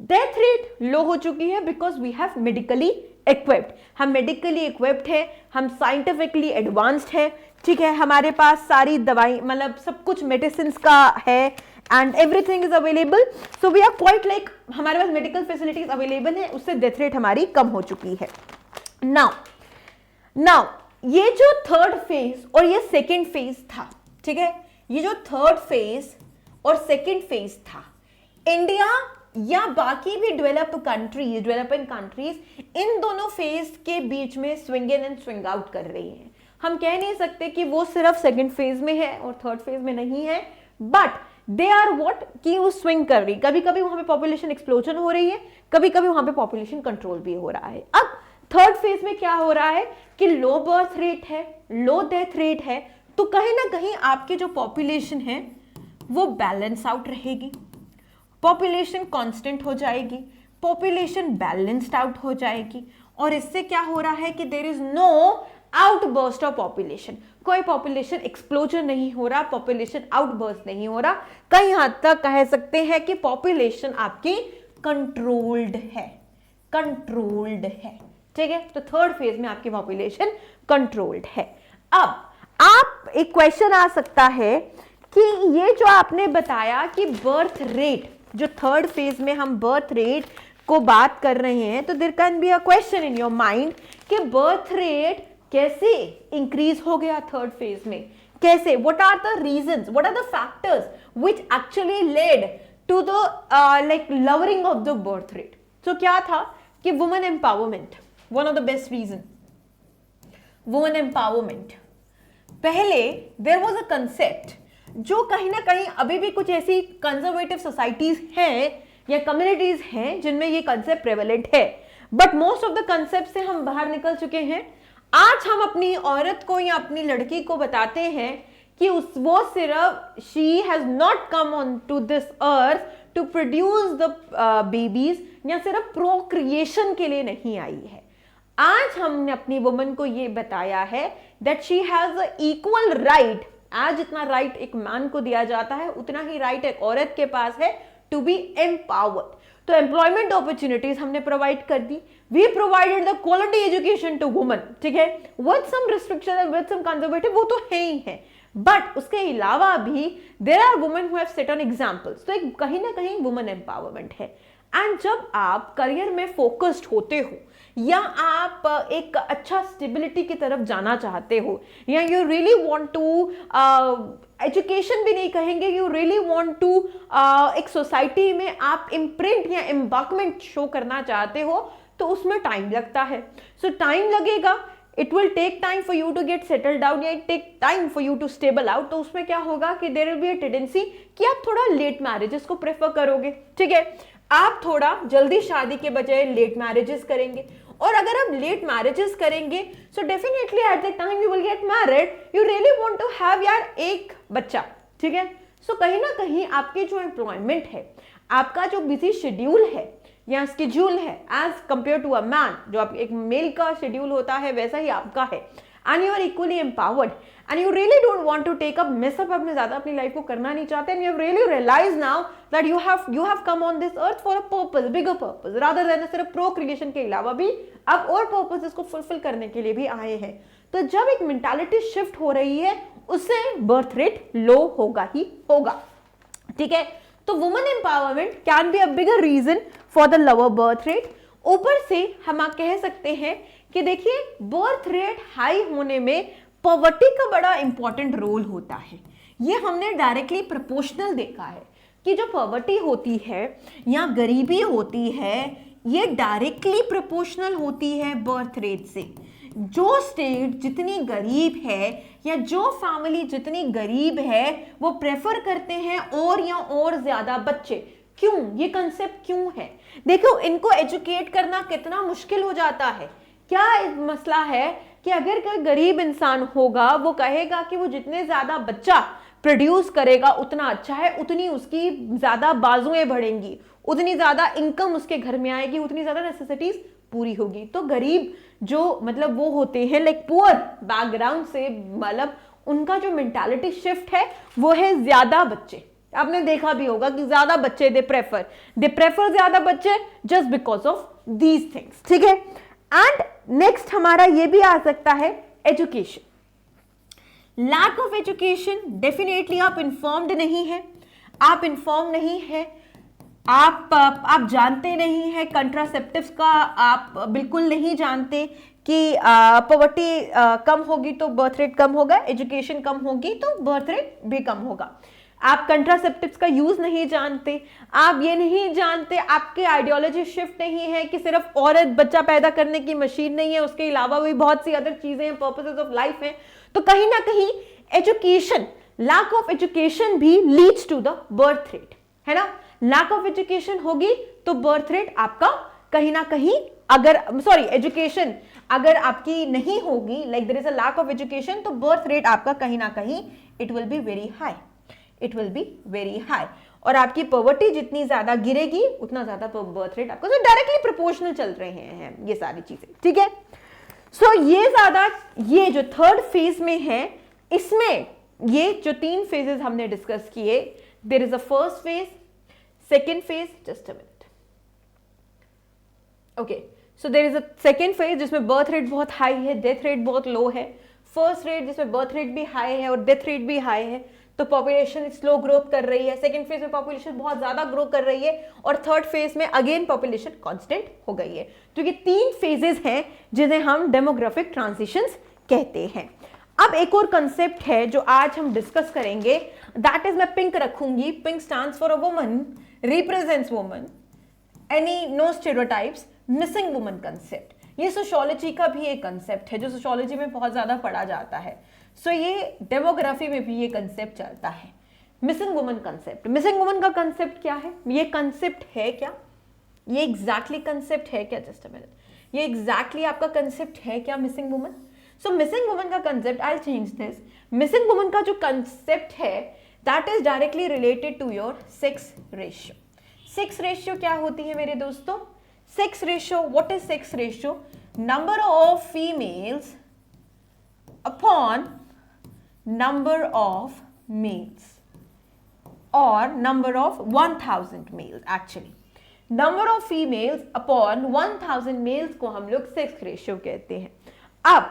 [SPEAKER 1] Death rate low हो चुकी है because we have medically equipped, हम मेडिकली इक्विप्ड है, हम साइंटिफिकली एडवांस्ड है, ठीक है। हमारे पास सारी दवाई, मतलब सब कुछ मेडिसिन का है, and everything is available, so we are quite like, हमारे पास मेडिकल फैसिलिटीज अवेलेबल है, उससे डेथ रेट हमारी कम हो चुकी है। नाउ ये जो थर्ड फेज और ये सेकेंड फेज था, ठीक है, ये जो थर्ड फेज और सेकेंड फेज था, इंडिया या बाकी भी डेवलपिंग कंट्रीज इन दोनों फेज के बीच में swing in and swing out कर रही है। हम कह नहीं सकते कि वो सिर्फ सेकंड फेज में है और थर्ड फेज में नहीं है, बट दे आर व्हाट, कि वो स्विंग कर रही, कभी कभी वहां पे पॉपुलेशन एक्सप्लोजन हो रही है, कभी कभी वहां पे पॉपुलेशन कंट्रोल भी हो रहा है। अब थर्ड फेज में क्या हो रहा है कि लो बर्थ रेट है, लो डेथ रेट है, तो कहीं ना कहीं आपकी जो पॉपुलेशन है वो बैलेंस आउट रहेगी, पॉपुलेशन कांस्टेंट हो जाएगी, पॉपुलेशन बैलेंस्ड आउट हो जाएगी, और इससे क्या हो रहा है कि there is no outburst of population, कोई पॉपुलेशन एक्सप्लोजन नहीं हो रहा, पॉपुलेशन आउटबर्स्ट नहीं हो रहा, कई हद तक कह सकते हैं कि पॉपुलेशन आपकी कंट्रोल्ड है, ठीक है। तो थर्ड फेज में आपकी पॉपुलेशन कंट्रोल्ड है। अब आप एक क्वेश्चन आ सकता है कि ये जो आपने बताया कि बर्थ रेट, जो थर्ड फेज में हम बर्थ रेट को बात कर रहे हैं, तो there can be a question in your mind कि बर्थ रेट कैसे इंक्रीज हो गया थर्ड फेज में, कैसे, what are the reasons, what are the factors which actually led to the like lowering of the birth rate. तो क्या था कि women empowerment, one of the best reason, women empowerment. पहले there was a concept जो कहीं ना कहीं अभी भी कुछ ऐसी कंजर्वेटिव सोसाइटीज हैं या कम्युनिटीज हैं जिनमें ये कंसेप्ट प्रेवलेंट है, but most of the concept से हम बाहर निकल चुके हैं। आज हम अपनी औरत को या अपनी लड़की को बताते हैं कि वो सिर्फ she has not come on to this earth to produce the babies, या सिर्फ प्रोक्रिएशन के लिए नहीं आई है। आज हमने अपनी वुमन को ये बताया है that she has a equal right, आज जितना राइट एक मैन को दिया जाता है उतना ही राइट एक औरत के पास है टू बी एम्पावर्ड। तो एम्प्लॉयमेंट अपॉर्चुनिटीज हमने प्रोवाइड कर दी, we provided the quality education to women, ठीक है, with some restriction and with some conservative, वो तो है ही है, बट उसके अलावा भी there are women who have set on examples. तो एक कहीं ना कहीं वुमेन एम्पावरमेंट है। एंड जब आप करियर में फोकस्ड होते हो, या आप एक अच्छा स्टेबिलिटी की तरफ जाना चाहते हो, या you really want to, education भी नहीं कहेंगे, यू रियली वांट टू एक सोसाइटी में आप इम्प्रिंट या एम्बार्कमेंट शो करना चाहते हो, तो उसमें टाइम लगता है। सो टाइम लगेगा, it will take time for you to get settled down, या it take time for you to stable out. तो उसमें क्या होगा कि there will be a tendency कि आप थोड़ा लेट मैरिजेस को प्रेफर करोगे, ठीक है, आप थोड़ा जल्दी शादी के बजाय लेट मैरिजेस करेंगे। और अगर आप लेट मैरिजेस करेंगे, so definitely at the time you will get married, you really want to have यार एक बच्चा, ठीक है। सो कहीं ना कहीं आपकी जो एम्प्लॉयमेंट है, आपका जो बिजी शेड्यूल है या स्केड्यूल है, as compare to a man, जो आप एक मेल का शेड्यूल होता है वैसा ही आपका है, and you are equally empowered, and you really don't want to take up mess up, अपने ज्यादा अपनी लाइफ को करना नहीं चाहते, and you have really realize now that you have come on this earth for a purpose, bigger purpose, rather than सिर्फ procreation के अलावा भी आप और पर्पसेस को फुलफिल करने के लिए भी आए हैं। तो जब एक मेंटालिटी शिफ्ट हो रही है, उससे बर्थ रेट लो होगा ही होगा, ठीक है। तो women empowerment can be a bigger reason for the lower birth rate. ऊपर से हम कह सकते हैं कि देखिए बर्थ रेट हाई होने में पॉवर्टी का बड़ा इंपॉर्टेंट रोल होता है। ये हमने डायरेक्टली प्रोपोर्शनल देखा है। कि जो पॉवर्टी होती है या गरीबी होती है ये डायरेक्टली प्रोपोर्शनल होती है बर्थ रेट से। जो स्टेट जितनी गरीब है या जो फैमिली जितनी गरीब है वो प्रेफर करते हैं और या और ज्यादा बच्चे। क्यों? ये कंसेप्ट क्यों है? देखो इनको एजुकेट करना कितना मुश्किल हो जाता है। क्या मसला है कि अगर कोई गरीब इंसान होगा वो कहेगा कि वो जितने ज्यादा बच्चा प्रोड्यूस करेगा उतना अच्छा है, उतनी उसकी ज्यादा बाजुएं बढ़ेंगी, उतनी ज्यादा इनकम उसके घर में आएगी, उतनी ज्यादा नेसेसिटीज पूरी होगी। तो गरीब जो मतलब वो होते हैं लाइक पुअर बैकग्राउंड से, मतलब उनका जो मेंटालिटी शिफ्ट है वो है ज्यादा बच्चे। आपने देखा भी होगा कि ज्यादा बच्चे दे प्रेफर ज्यादा बच्चे just because of these things, ठीक है। एंड नेक्स्ट हमारा ये भी आ सकता है education. Lack of education, definitely आप इन्फॉर्म्ड नहीं है, आप इन्फॉर्म नहीं है, आप जानते नहीं है कंट्रासेप्टिव्स का, आप बिल्कुल नहीं जानते कि पॉवर्टी कम होगी तो बर्थ रेट कम होगा, एजुकेशन कम होगी तो बर्थ रेट भी कम होगा। आप कंट्रासेप्टिव्स का यूज नहीं जानते, आप ये नहीं जानते, आपके आइडियोलॉजी शिफ्ट नहीं है कि सिर्फ औरत बच्चा पैदा करने की मशीन नहीं है, उसके अलावा भी बहुत सी अदर चीजें हैं, पर्पसेस ऑफ लाइफ हैं। तो कहीं ना कहीं एजुकेशन, लैक ऑफ एजुकेशन भी leads to the birth rate, है ना। लैक ऑफ एजुकेशन होगी तो बर्थ रेट आपका कहीं ना कहीं, एजुकेशन अगर आपकी नहीं होगी, like there is a lack of education, तो बर्थ रेट आपका कहीं ना कहीं it will be very high, it will be very high. और आपकी पॉवर्टी जितनी ज्यादा गिरेगी उतना ज्यादा बर्थ रेट आपका, तो डायरेक्टली प्रोपोर्शनल चल रहे हैं ये सारी चीजें, ठीक है। सो ये जो थर्ड फेज में है, इसमें ये जो 3 फेजेस हमने डिस्कस किए, there is a first phase, second phase, just a minute, okay. So there is a second phase जिसमें बर्थ रेट बहुत हाई है, डेथ रेट बहुत लो है। फर्स्ट रेट जिसमें बर्थ रेट भी हाई है और डेथ रेट भी हाई है, तो पॉपुलेशन स्लो ग्रोथ कर रही है। सेकेंड फेज में पॉपुलेशन बहुत ज्यादा ग्रो कर रही है और थर्ड फेज में अगेन पॉपुलेशन कांस्टेंट हो गई है। तो ये 3 फेजेस हैं जिन्हें हम डेमोग्राफिक ट्रांजिशंस कहते हैं। अब एक और कंसेप्ट है जो आज हम डिस्कस करेंगे, दैट इज, मैं पिंक रखूंगी, pink stands for a woman, represents woman, any no stereotypes, missing woman concept. ये सोशियोलॉजी का भी एक कंसेप्ट है जो सोशियोलॉजी में बहुत ज्यादा पढ़ा जाता है। सो ये डेमोग्राफी में भी ये कंसेप्ट चलता है, missing woman concept. Missing woman का कंसेप्ट क्या है? ये कंसेप्ट है क्या? ये एग्जैक्टली कंसेप्ट है क्या? जस्ट अ मिनट, ये एग्जैक्टली आपका कंसेप्ट है क्या missing woman? So missing woman का concept, I will change this. Missing woman का जो कंसेप्ट है that is directly related to your sex ratio. Sex ratio क्या होती है मेरे दोस्तों? Sex ratio, what is sex ratio? Number of females upon number of males or number of 1000 males, actually number of females upon 1000 males को हम लोग sex ratio कहते हैं। अब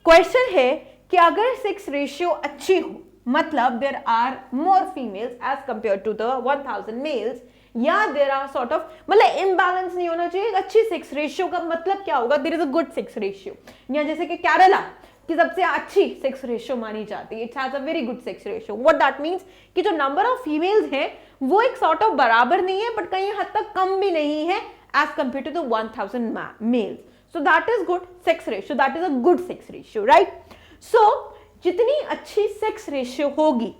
[SPEAKER 1] क्वेश्चन है कि अगर सेक्स रेशियो अच्छी हो, मतलब there are more females as compare to the 1000 males, या देयर आर सॉर्ट ऑफ, मतलब इम्बैलेंस नहीं होना चाहिए। अच्छी सेक्स रेशियो का मतलब क्या होगा? There is a good sex ratio, या जैसे कि केरला कि सबसे अच्छी सेक्स रेशियो मानी जाती है, it has a very good sex ratio. What that means कि जो नंबर ऑफ फीमेल्स हैं वो एक सॉर्ट ऑफ बराबर नहीं है, बट कहीं हद तक कम भी नहीं है as compare to the 1000 males. So that is good sex ratio, that is a good sex ratio, right. सो जितनी अच्छी सेक्स रेशियो होगी,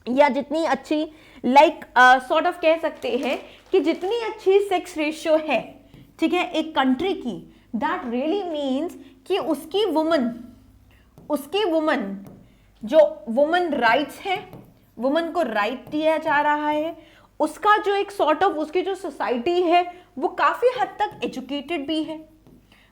[SPEAKER 1] या जितनी अच्छी लाइक सॉर्ट ऑफ कह सकते हैं कि जितनी अच्छी सेक्स रेशियो है, ठीक है, एक कंट्री की, दैट रियली मीन्स कि उसकी वुमन जो वुमन राइट्स है, वुमन को राइट दिया जा रहा है, उसका जो एक सॉर्ट ऑफ उसकी जो सोसाइटी है वो काफी हद तक एजुकेटेड भी है,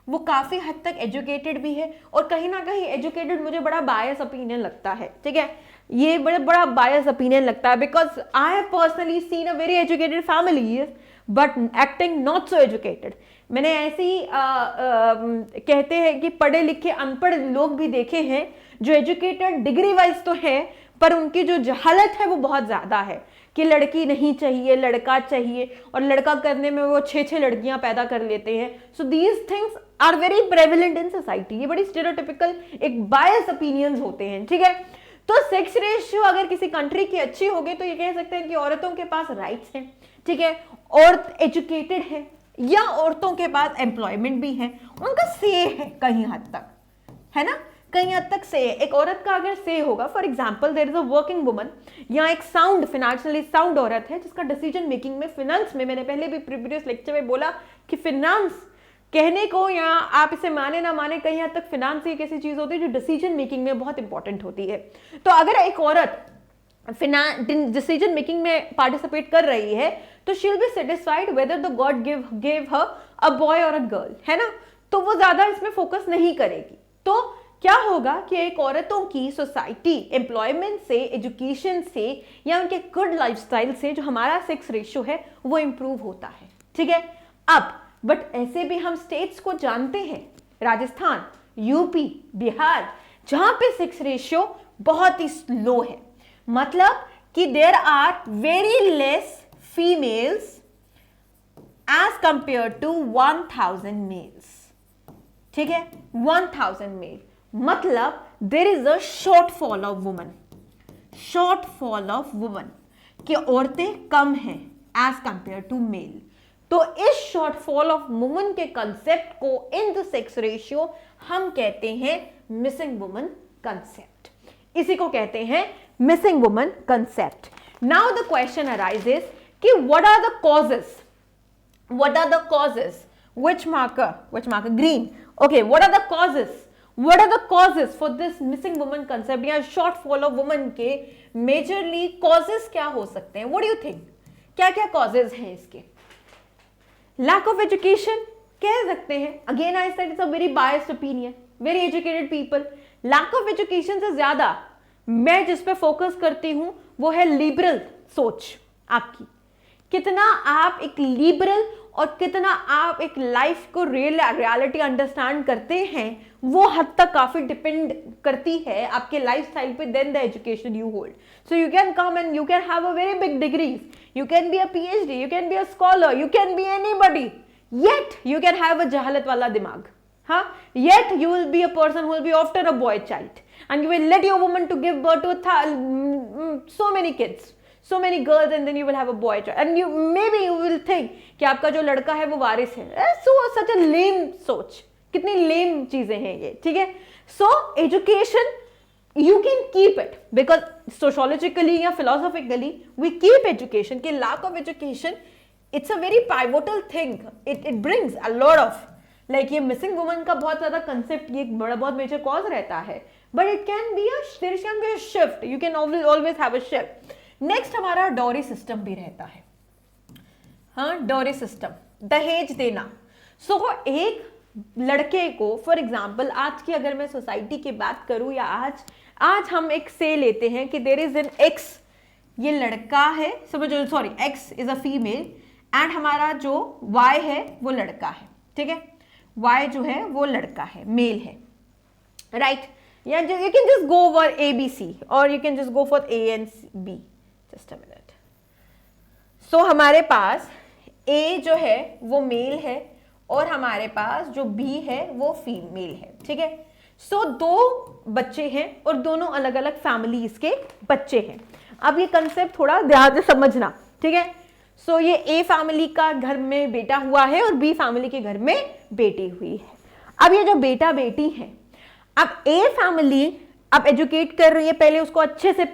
[SPEAKER 1] वो काफी हद तक एजुकेटेड भी है। और कहीं ना कहीं एजुकेटेड मुझे बड़ा बायस ओपिनियन लगता है, ठीक है, ये बड़ा बायस ओपिनियन लगता है, because I have personally seen a very educated family but acting not so educated. मैंने ऐसे ही कहते हैं कि पढ़े लिखे अनपढ़ लोग भी देखे हैं जो एजुकेटेड डिग्री वाइज तो है, पर उनकी जो जहालत है वो बहुत ज्यादा है कि लड़की नहीं चाहिए, लड़का चाहिए, और लड़का करने में वो 6 लड़कियां पैदा कर लेते हैं। So these things are very prevalent in society. ये बड़ी स्टेरियोटिपिकल एक बायस ओपिनियंस होते हैं, ठीक है। तो सेक्स रेशियो अगर किसी कंट्री की अच्छी होगी तो ये कह सकते हैं कि औरतों के पास राइट्स हैं, ठीक है, औरत एजुकेटेड है, या औरतों के पास एम्प्लॉयमेंट भी है, उनका से है कहीं हद तक, है ना, कहीं हद तक से। एक औरत का अगर से होगा, for example there is a working woman, या एक साउंड फाइनेंशियली साउंड औरत है जिसका डिसीजन मेकिंग में, फिनेंस में, मैंने पहले भी प्रीवियस लेक्चर में बोला कि फिनेंस कहने को, या आप इसे माने ना माने, कहीं हद तक फिनेंस एक ऐसी चीज होती है जो डिसीजन मेकिंग में बहुत इंपॉर्टेंट होती है। तो अगर एक औरत डिसीजन मेकिंग में पार्टिसिपेट कर रही है तो she will be satisfied whether the God give her a boy और अ गर्ल, है ना, तो वो ज्यादा इसमें फोकस नहीं करेगी। तो क्या होगा कि एक औरतों की सोसाइटी, एम्प्लॉयमेंट से, एजुकेशन से, या उनके गुड लाइफस्टाइल से जो हमारा सेक्स रेशियो है वो इंप्रूव होता है, ठीक है। अब बट ऐसे भी हम स्टेट्स को जानते हैं, राजस्थान, यूपी, बिहार, जहां पे सेक्स रेशियो बहुत ही लो है, मतलब कि there are very less females as compare to 1000 males, ठीक है, 1000 मेल, मतलब there is a shortfall of woman, shortfall of woman, कि औरतें कम हैं एज कंपेयर टू मेल। तो इस शॉर्टफॉल ऑफ वुमन के कंसेप्ट को इन द सेक्स रेशियो हम कहते हैं मिसिंग वुमन कंसेप्ट, इसी को कहते हैं missing woman concept. Now the question arises कि what are the causes, what are the causes, which marker green, okay, what are the causes for this missing woman concept या shortfall of woman के majorly causes क्या हो सकते हैं, what do you think, क्या क्या causes हैं इसके? lack of education कह सकते हैं, again I said it's a very biased opinion, very educated people, lack of education से ज्यादा मैं जिस पे फोकस करती हूं वो है लिबरल सोच आपकी, कितना आप एक लिबरल और कितना आप एक लाइफ को रियलिटी अंडरस्टैंड करते हैं, वो हद तक काफी डिपेंड करती है आपके लाइफस्टाइल पे then the education you hold. So you can come and you can have a very big degrees, you can be a PhD, you can be a scholar, you can be anybody, yet you can have a जहालत वाला दिमाग, हाँ, yet you will be a person who will be after a boy child and you will let your woman to give birth to so many kids, so many girls, and then you will have a boy child, and you maybe you will think कि आपका जो लड़का है वो वारिस है। So such a lame सोच, कितनी lame चीजें हैं ये, ठीक है। So education you can keep it because sociologically या philosophically we keep education, कि lack of education it's a very pivotal thing, it brings a lot of like ये मिसिंग वुमन का बहुत ज्यादा कंसेप्ट, ये एक बड़ा बहुत मेजर कॉज रहता है, but it can be there can be a shift, you can always have a shift. Next हमारा डॉरी सिस्टम भी रहता है, हाँ, डॉरी सिस्टम, दहेज देना। सो एक लड़के को, फॉर एग्जाम्पल आज की अगर मैं सोसाइटी की बात करूं, या आज हम एक से लेते हैं कि देयर इज एन एक्स, ये लड़का है, समझो, sorry, x is a female and हमारा जो वाई है वो लड़का है, ठीक है, y जो है वो लड़का है, मेल है, राइट, या you can just go for ABC और you can just go for A and B, just a minute. So हमारे पास A जो है वो मेल है और हमारे पास जो B है वो फीमेल है, ठीक है। सो दो बच्चे हैं और दोनों अलग अलग फैमिलीज के बच्चे हैं। अब ये कंसेप्ट थोड़ा ध्यान से समझना, ठीक है। सो ये ए फैमिली का घर में बेटा हुआ है और बी फैमिली के घर में बेटी हुई है। अब ये जो बेटा बेटी है, अब ए फैमिली अब एजुकेट कर रही है, पहले उसको अच्छे से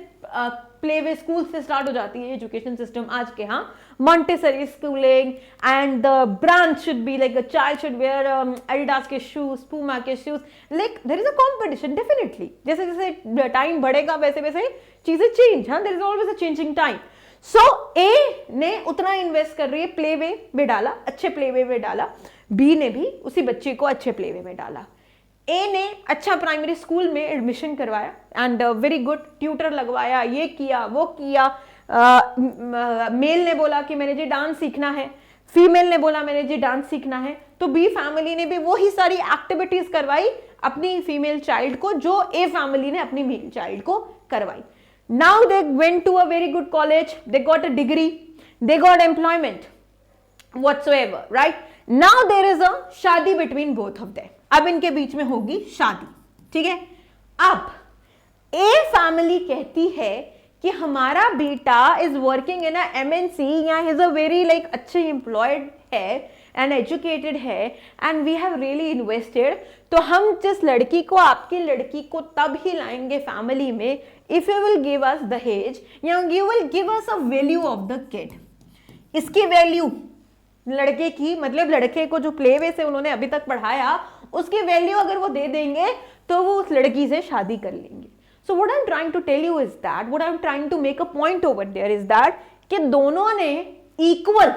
[SPEAKER 1] प्ले वे स्कूल से स्टार्ट हो जाती है एजुकेशन सिस्टम आज के, हाँ, Montessori schooling and the branch should be like a child should wear Adidas के शूज, पूमा के shoes, like there is a competition definitely, जैसे जैसे टाइम बढ़ेगा वैसे वैसे चीजें चेंज, हाँ, there is always a changing time. So ए ने उतना इन्वेस्ट कर रही है, प्ले वे में डाला, अच्छे प्ले वे में डाला, बी ने भी उसी बच्चे को अच्छे प्ले वे में डाला, ए ने अच्छा प्राइमरी स्कूल में एडमिशन करवाया एंड वेरी गुड ट्यूटर लगवाया, ये किया वो किया, मेल ने बोला कि मैंने जी डांस सीखना है, फीमेल ने बोला मैंने जी डांस सीखना है, तो बी फैमिली ने भी वही सारी एक्टिविटीज करवाई अपनी फीमेल चाइल्ड को जो ए फैमिली ने अपनी मेल चाइल्ड को करवाई। Now they went to a very good college, they got a degree, they got employment whatsoever, right? Now there is a शादी between both of them, अब इनके बीच में होगी शादी, ठीक है। अब ए फैमिली कहती है कि हमारा बेटा is working in a MNC या इज अ वेरी लाइक अच्छे एम्प्लॉयड है एंड एजुकेटेड है and we have really invested, तो हम जिस लड़की को, आपकी लड़की को तब ही लाएंगे फैमिली में if you will give us दहेज या you will give us a value of the kid. इसकी वैल्यू लड़के की, मतलब लड़के को जो प्ले वे से उन्होंने अभी तक पढ़ाया उसकी वैल्यू अगर वो दे देंगे तो वो उस लड़की से शादी कर लेंगे। So what I am trying to tell you is that, what I am trying to make a point over there is that कि दोनों ने इक्वल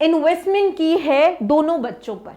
[SPEAKER 1] इन्वेस्टमेंट की है दोनों बच्चों पर,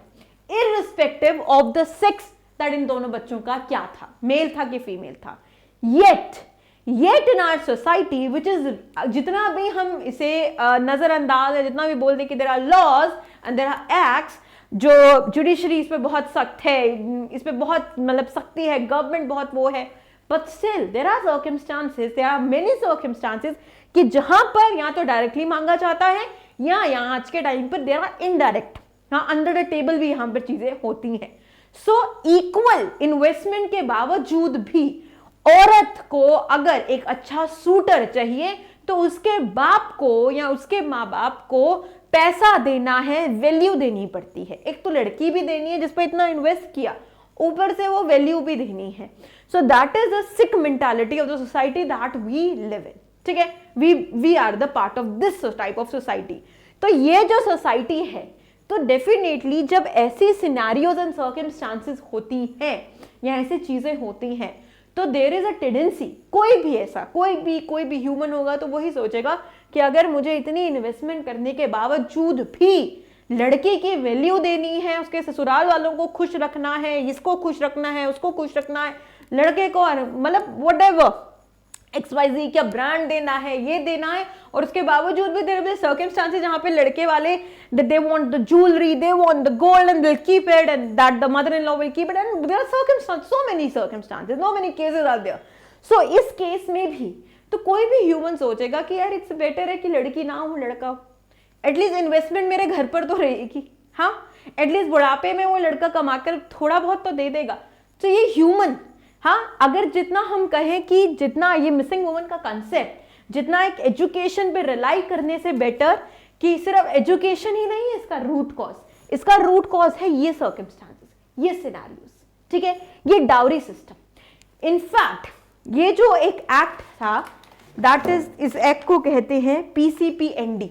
[SPEAKER 1] irrespective of the sex that in दोनों बच्चों का क्या था, मेल था कि फीमेल था। Yet in our society which is, जितना भी हम इसे नजरअंदाज है, जितना भी बोल दे कि there are laws and there are acts, जो जुडिशरी इस पे बहुत सख्त है, इस पे बहुत मतलब सख्ती है, गवर्नमेंट बहुत वो है, but still there are circumstances, there are many circumstances कि जहां पर या तो डायरेक्टली मांगा जाता है या यहाँ आज के टाइम पर देयर आर इनडायरेक्ट, हाँ अंडर द टेबल भी यहाँ पर चीजें होती हैं। सो इक्वल इन्वेस्टमेंट के बावजूद भी औरत को अगर एक अच्छा सूटर चाहिए तो उसके बाप को या उसके माँ बाप को पैसा देना है, वैल्यू देनी पड़ती है। एक तो लड़की भी देनी है जिस पर इतना इन्वेस्ट किया, ऊपर से वो वैल्यू भी देनी है। So that is the sick mentality of the society that we live in. ठीक है, we are the part of this type of society. तो ये जो सोसाइटी है, तो डेफिनेटली जब ऐसी सिनेरियोज एंड सर्कमस्टांसेस होती हैं या ऐसी चीजें होती हैं तो देयर इज अ टेंडेंसी, कोई भी ऐसा कोई भी ह्यूमन होगा तो वही सोचेगा कि अगर मुझे इतनी इन्वेस्टमेंट करने के बावजूद भी लड़की की वैल्यू देनी है, उसके ससुराल वालों को खुश रखना है, इसको खुश रखना है, उसको खुश रखना है, लड़के को मतलब व्हाटएवर XYZ क्या ब्रांड देना है, ये देना है, और उसके बावजूद भी देयर आर सर्कमस्टांसेस जहां पे लड़के वाले they want the jewellery, they want the gold and will keep it and that the mother in law will keep it and there are circumstances, so many circumstances, no many cases are there. So इस case में भी तो कोई भी human सोचेगा कि यार it's better है कि लड़की ना हो लड़का हो, एटलीस्ट इन्वेस्टमेंट मेरे घर पर तो रहेगी, हाँ एटलीस्ट बुढ़ापे में वो लड़का कमाकर थोड़ा बहुत तो दे देगा। तो ये ह्यूमन, हाँ अगर जितना हम कहें कि जितना ये मिसिंग वुमन का कंसेप्ट जितना एक एजुकेशन पे रिलाई करने से बेटर कि सिर्फ एजुकेशन ही नहीं है इसका रूट कॉज, इसका रूट कॉज है ये सर्कमस्टांसेस, ये सिनेरियोस, ठीक है, ये डाउरी सिस्टम। इनफैक्ट ये जो एक एक्ट था दैट इज, इस एक्ट को कहते हैं PCPND,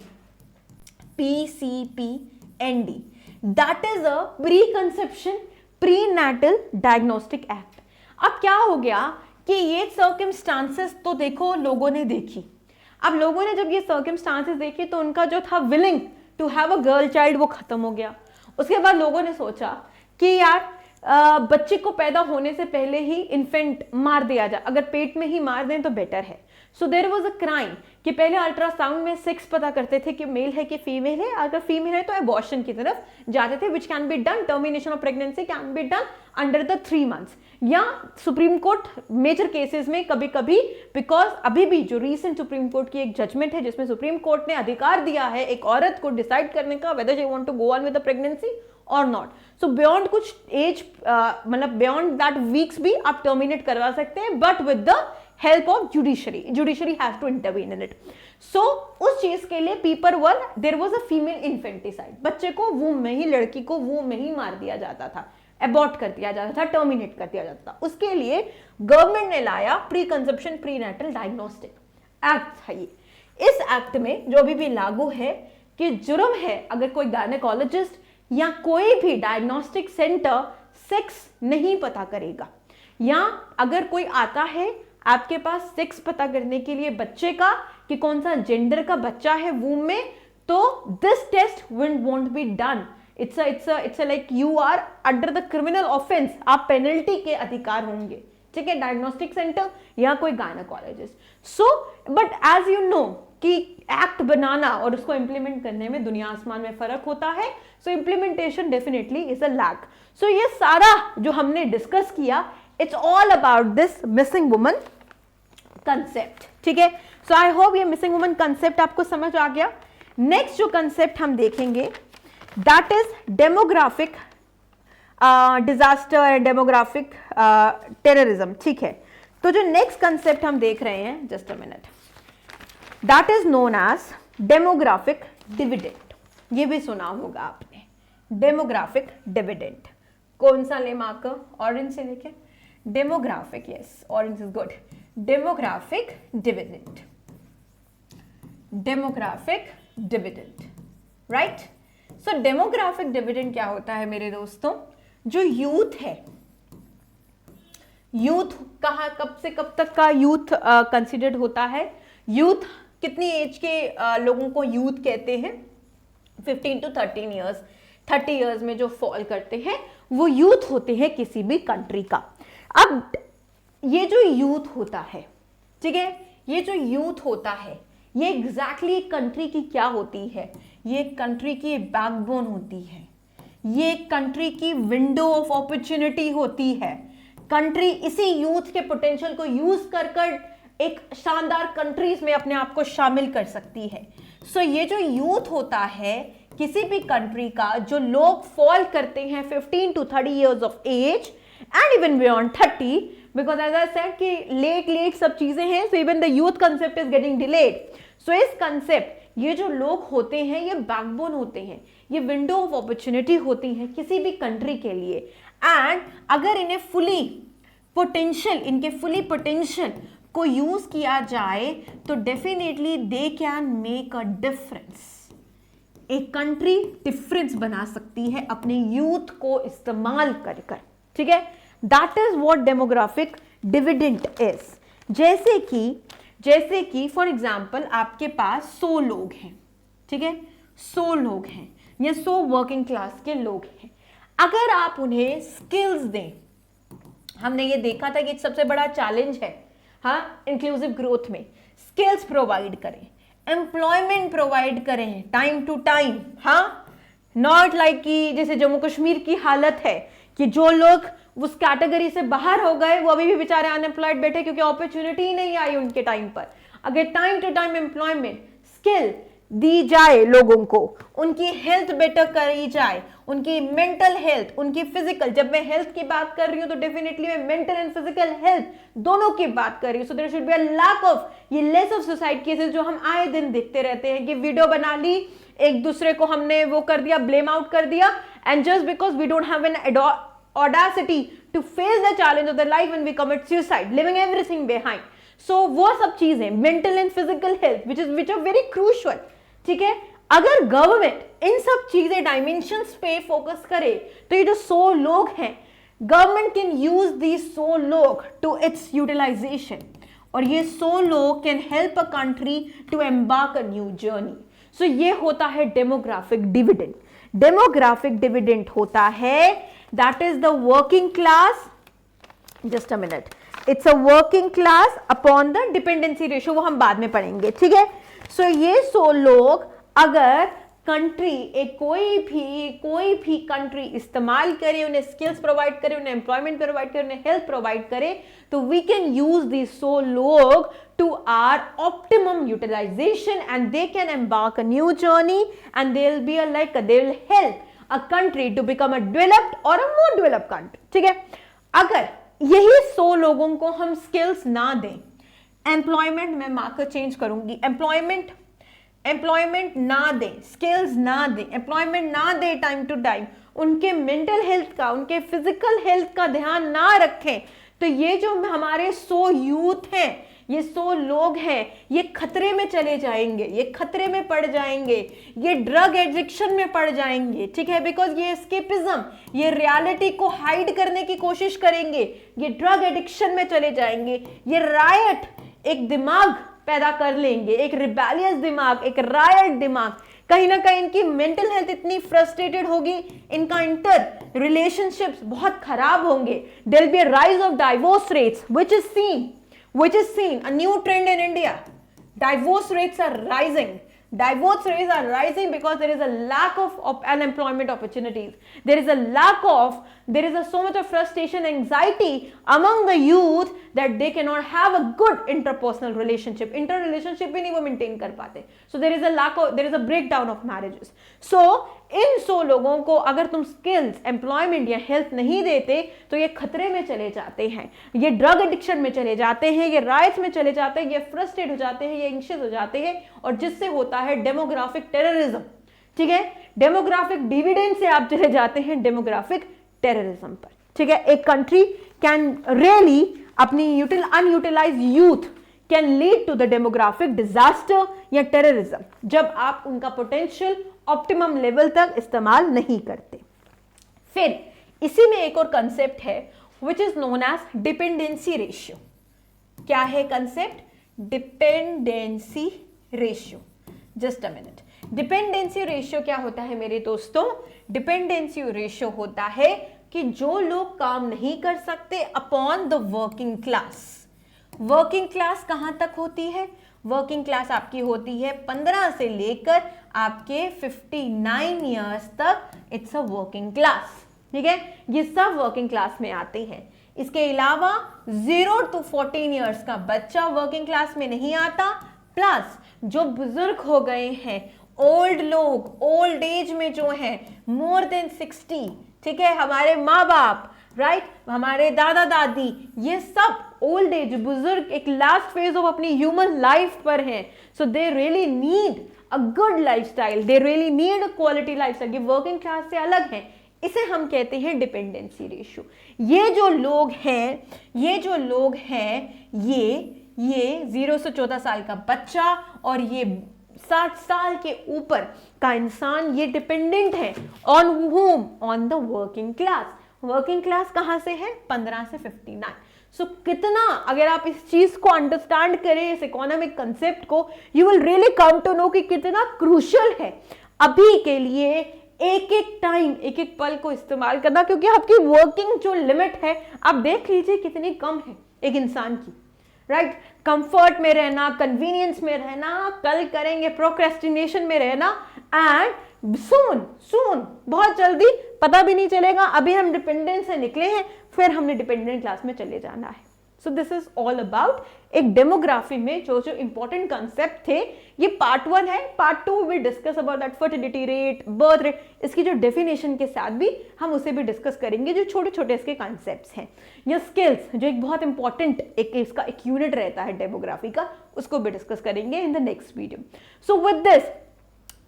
[SPEAKER 1] that is a pre conception pre natal diagnostic act. अब क्या हो गया कि ये सर्कमस्टांसेस तो देखो लोगों ने देखी, अब लोगों ने जब ये सर्कमस्टांसेस देखे तो उनका जो था willing to have a girl child वो खत्म हो गया। उसके बाद लोगों ने सोचा कि यार बच्चे को पैदा होने से पहले ही इन्फेंट मार दिया जाए, अगर पेट में ही मार दें तो बेटर है। So there was a crime कि पहले अल्ट्रासाउंड में सेक्स पता करते थे कि मेल है कि फीमेल है, अगर फीमेल है तो एबॉर्शन की तरफ जाते थे, which can be done, termination of pregnancy can be done under the 3 months। या सुप्रीम कोर्ट मेजर केसेस में कभी कभी, बिकॉज अभी भी जो रीसेंट सुप्रीम कोर्ट की एक जजमेंट है जिसमें सुप्रीम कोर्ट ने अधिकार दिया है एक औरत को डिसाइड करने का whether she want to go on with the pregnancy और नॉट। सो बियॉन्ड कुछ एज, मतलब बियॉन्ड दैट वीक्स भी आप टर्मिनेट करवा सकते हैं, but with the help of judiciary has to intervene in it. So उस चीज के लिए people were there was a female infanticide, बच्चे को वूम में ही, लड़की को वूम में ही मार दिया जाता था, एबॉर्ट कर दिया जाता था, टर्मिनेट कर दिया जाता था। उसके लिए गवर्नमेंट ने लाया pre conception pre natal diagnostic act था। ये इस एक्ट में जो अभी भी लागू है कि जुर्म है अगर कोई गायनेकोलॉजिस्ट या कोई भी डायग्नोस्टिक सेंटर सेक्स नहीं पता करेगा, या अगर कोई आता है आपके पास सेक्स पता करने के लिए बच्चे का कि कौन सा जेंडर का बच्चा है वूम में, तो this test won't be done. It's like you are under the criminal offence, आप पेनल्टी के अधिकार होंगे, ठीक है, डायग्नोस्टिक सेंटर या कोई gynaecologist. So but as you know कि एक्ट बनाना और उसको इंप्लीमेंट करने में दुनिया आसमान में फर्क होता है। So implementation definitely is a lack. So ये सारा जो हमने डिस्कस किया, it's all about this missing woman concept, ठीक है। सो आई होप ये मिसिंग वुमन कंसेप्ट आपको समझ आ गया। नेक्स्ट जो कंसेप्ट हम देखेंगे that is demographic disaster, demographic terrorism, ठीक है। तो जो नेक्स्ट कंसेप्ट हम देख रहे हैं, just a minute, that is known as demographic dividend. ये भी सुना होगा आपने, डेमोग्राफिक डिविडेंड। कौन सा ले मार्कर, ऑरेंज से लेके, demographic, yes orange is good, demographic dividend, demographic dividend, right. So demographic dividend क्या होता है मेरे दोस्तों, जो यूथ है, यूथ कहाँ, कब से कब तक का यूथ कंसिडर्ड होता है, यूथ कितनी एज के लोगों को यूथ कहते हैं, 15 to 13 ईयर्स, 30 ईयर्स में जो फॉल करते हैं वो यूथ होते हैं किसी भी कंट्री का। अब ये जो यूथ होता है, ठीक है, ये जो यूथ होता है ये एग्जैक्टली कंट्री की क्या होती है, ये कंट्री की बैकबोन होती है, ये कंट्री की विंडो ऑफ अपॉर्चुनिटी होती है। कंट्री इसी यूथ के पोटेंशियल को यूज कर एक शानदार कंट्रीज में अपने आप को शामिल कर सकती है। सो ये जो यूथ होता है किसी भी कंट्री का, जो लोग फॉल करते हैं 15 to 30 years of age and even beyond 30, because as I said कि late सब चीजें हैं, so even the youth concept is getting delayed. So इस concept, ये जो लोग होते हैं ये बैकबोन होते हैं, ये विंडो ऑफ अपॉर्चुनिटी होती है किसी भी कंट्री के लिए। एंड अगर इन्हें फुली पोटेंशियल, इनके फुली पोटेंशियल को यूज किया जाए तो definitely they can make a difference. एक कंट्री डिफरेंस बना सकती है अपने यूथ को इस्तेमाल कर, ठीक है। That is what demographic dividend is. जैसे कि फॉर एग्जाम्पल आपके पास 100 लोग हैं, ठीक है, 100 लोग हैं या 100 वर्किंग क्लास के लोग हैं। अगर आप उन्हें स्किल्स दें, हमने ये देखा था कि सबसे बड़ा चैलेंज है, हाँ, इंक्लूसिव ग्रोथ में, स्किल्स प्रोवाइड करें, एम्प्लॉयमेंट प्रोवाइड करें टाइम टू टाइम, हाँ, नॉट लाइक कि जैसे जम्मू कश्मीर की हालत है कि जो लोग उस कैटेगरी से बाहर हो गए वो अभी भी बेचारे अनएम्प्लॉयड बैठे क्योंकि अपॉर्चुनिटी ही नहीं आई उनके टाइम पर। अगर time to time employment, skill दी जाए लोगों को, उनकी हेल्थ बेटर करी जाए, उनकी मेंटल हेल्थ, उनकी फिजिकल, जब मैं हेल्थ की बात कर रही हूं तो डेफिनेटली मैं मेंटल एंड फिजिकल हेल्थ दोनों की बात कर रही हूं। So there should be a lack of, ये लेस ऑफ सुसाइड केसेस जो हम आए दिन देखते रहते हैं कि वीडियो बना ली, एक दूसरे को हमने वो कर दिया, ब्लेम आउट कर दिया, and just because we don't have an audacity to face the challenge of their life when we commit suicide, leaving everything behind. So वो सब चीजें, mental and physical health, which are very crucial, ठीक है। अगर government in सब चीजें dimensions पे focus करे तो ये जो 100 लोग हैं, गवर्नमेंट कैन यूज these 100 लोग टू इट्स यूटिलाइजेशन, और ये 100 लोग can help a country to embark a new journey. So ये होता है डेमोग्राफिक डिविडेंड। डेमोग्राफिक डिविडेंड होता है that is the working class, just a minute, it's a working class upon the dependency ratio, वो हम बाद में पढ़ेंगे, ठीक है। सो ये 100 लोग अगर कंट्री, एक कोई भी कंट्री इस्तेमाल करे, उन्हें स्किल्स प्रोवाइड करे, उन्हें एम्प्लॉयमेंट प्रोवाइड करे, उन्हें हेल्थ प्रोवाइड करे, तो वी कैन यूज दिस 100 लोग to our optimum utilization and they can embark a new journey and they'll be they will help a country to become a developed or a more developed country, ठीक है। अगर यही 100 लोगों को हम skills ना दें, एम्प्लॉयमेंट, मैं मार्कर चेंज करूंगी, एम्प्लॉयमेंट ना दें, स्किल्स ना दें, एम्प्लॉयमेंट ना दें टाइम टू टाइम, उनके मेंटल हेल्थ का, उनके फिजिकल हेल्थ का ध्यान ना रखें, तो ये जो हमारे 100 यूथ हैं, ये 100 लोग हैं, ये खतरे में चले जाएंगे, ये खतरे में पड़ जाएंगे, ये ड्रग एडिक्शन में पड़ जाएंगे, ठीक है, बिकॉज ये एस्केपिज्म, ये रियलिटी को हाइड करने की कोशिश करेंगे, ये ड्रग एडिक्शन में चले जाएंगे, ये रायट एक दिमाग पैदा कर लेंगे, एक रिबेलियस दिमाग, एक रायट दिमाग, कहीं ना कहीं इनकी मेंटल हेल्थ इतनी फ्रस्ट्रेटेड होगी, इनका इंटर रिलेशनशिप्स बहुत खराब होंगे, there will be a rise of divorce rates which is seen a new trend in India. Divorce rates are rising. Divorce rates are rising because there is a lack of unemployment opportunities. There is so much of frustration, anxiety among the youth that they can not have a good interpersonal relationship, inter relationship भी नहीं वो maintain कर पाते, so there is a lack of, there is a break down of marriages. So इन 100 लोगों को अगर तुम स्किल्स, एम्प्लॉयमेंट या हेल्थ नहीं देते तो ये खतरे में चले जाते हैं, ये ड्रग एडिक्शन में चले जाते हैं, ये राइट्स में चले जाते हैं, ये फ्रस्ट्रेट हो जाते हैं, ये एंग्शियस हो जाते हैं, और जिससे होता है डेमोग्राफिक टेररिज्म। ठीक है, डेमोग्राफिक डिविडेंड से आप चले जाते हैं डेमोग्राफिक टेररिज्म पर। ठीक है, एक कंट्री कैन रियली अपनी unutilise youth can lead to the demographic disaster या टेररिज्म जब आप उनका पोटेंशियल ऑप्टिमम लेवल तक इस्तेमाल नहीं करते। फिर इसी में एक और कंसेप्ट है which is known as dependency ratio. क्या है concept? Dependency ratio. Just a minute, dependency ratio क्या होता है मेरे दोस्तों? डिपेंडेंसी रेशियो होता है कि जो लोग काम नहीं कर सकते upon the working class. Working class कहां तक होती है? वर्किंग क्लास आपकी होती है 15 से लेकर आपके 59 ईयर्स तक, इट्स अ वर्किंग क्लास। ठीक है, ये सब वर्किंग क्लास में आते हैं। इसके अलावा 0 to 14 ईयर्स का बच्चा वर्किंग क्लास में नहीं आता, प्लस जो बुजुर्ग हो गए हैं, ओल्ड लोग, ओल्ड एज में जो है मोर देन 60, ठीक है, हमारे माँ बाप, राइट, हमारे दादा दादी, ये सब ओल्ड एज बुजुर्ग एक लास्ट फेज ऑफ अपनी ह्यूमन लाइफ पर हैं, so they really need a good lifestyle, they really need a quality lifestyle. ये वर्किंग क्लास से अलग है, इसे हम कहते हैं डिपेंडेंसी रेशियो। ये जो लोग हैं ये 0 से 14 साल का बच्चा और ये 60 साल के ऊपर का इंसान, ये डिपेंडेंट है on whom? On the working class. Working class कहां से है? 15 से 59। सो कितना, अगर आप इस चीज को अंडरस्टैंड करें, इस इकोनॉमिक कंसेप्ट को, you will really come to know कि कितना क्रूशियल है अभी के लिए एक एक टाइम, एक एक पल को इस्तेमाल करना, क्योंकि आपकी वर्किंग जो लिमिट है आप देख लीजिए कितनी कम है एक इंसान की, राइट? कंफर्ट में रहना, कन्वीनियंस में रहना, कल करेंगे प्रोक्रेस्टिनेशन में रहना, एंड सून बहुत जल्दी पता भी नहीं चलेगा, अभी हम डिपेंडेंट से निकले हैं, फिर हमने डिपेंडेंट क्लास में चले जाना है। So this is all about एक डेमोग्राफी में जो जो इंपॉर्टेंट कंसेप्ट थे। ये पार्ट 1 है, part 2 we discuss about that fertility rate, birth rate, इसकी जो डेफिनेशन के साथ भी हम उसे भी डिस्कस करेंगे, जो छोटे छोटे इसके कॉन्सेप्ट्स हैं। या स्किल्स, जो एक बहुत इंपॉर्टेंट इसका एक यूनिट रहता है डेमोग्राफी का, उसको भी डिस्कस करेंगे in the next video. So with this,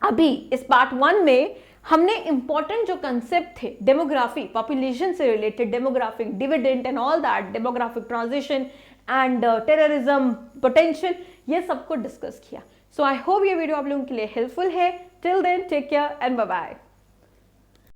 [SPEAKER 1] अभी इस पार्ट 1 में हमने इंपॉर्टेंट जो कंसेप्ट थे डेमोग्राफी, पॉपुलेशन से related, demographic dividend and all that, demographic transition and terrorism potential, ये सबको डिस्कस किया। सो आई होप ये वीडियो आप लोगों के लिए हेल्पफुल है। Till then take care and bye bye.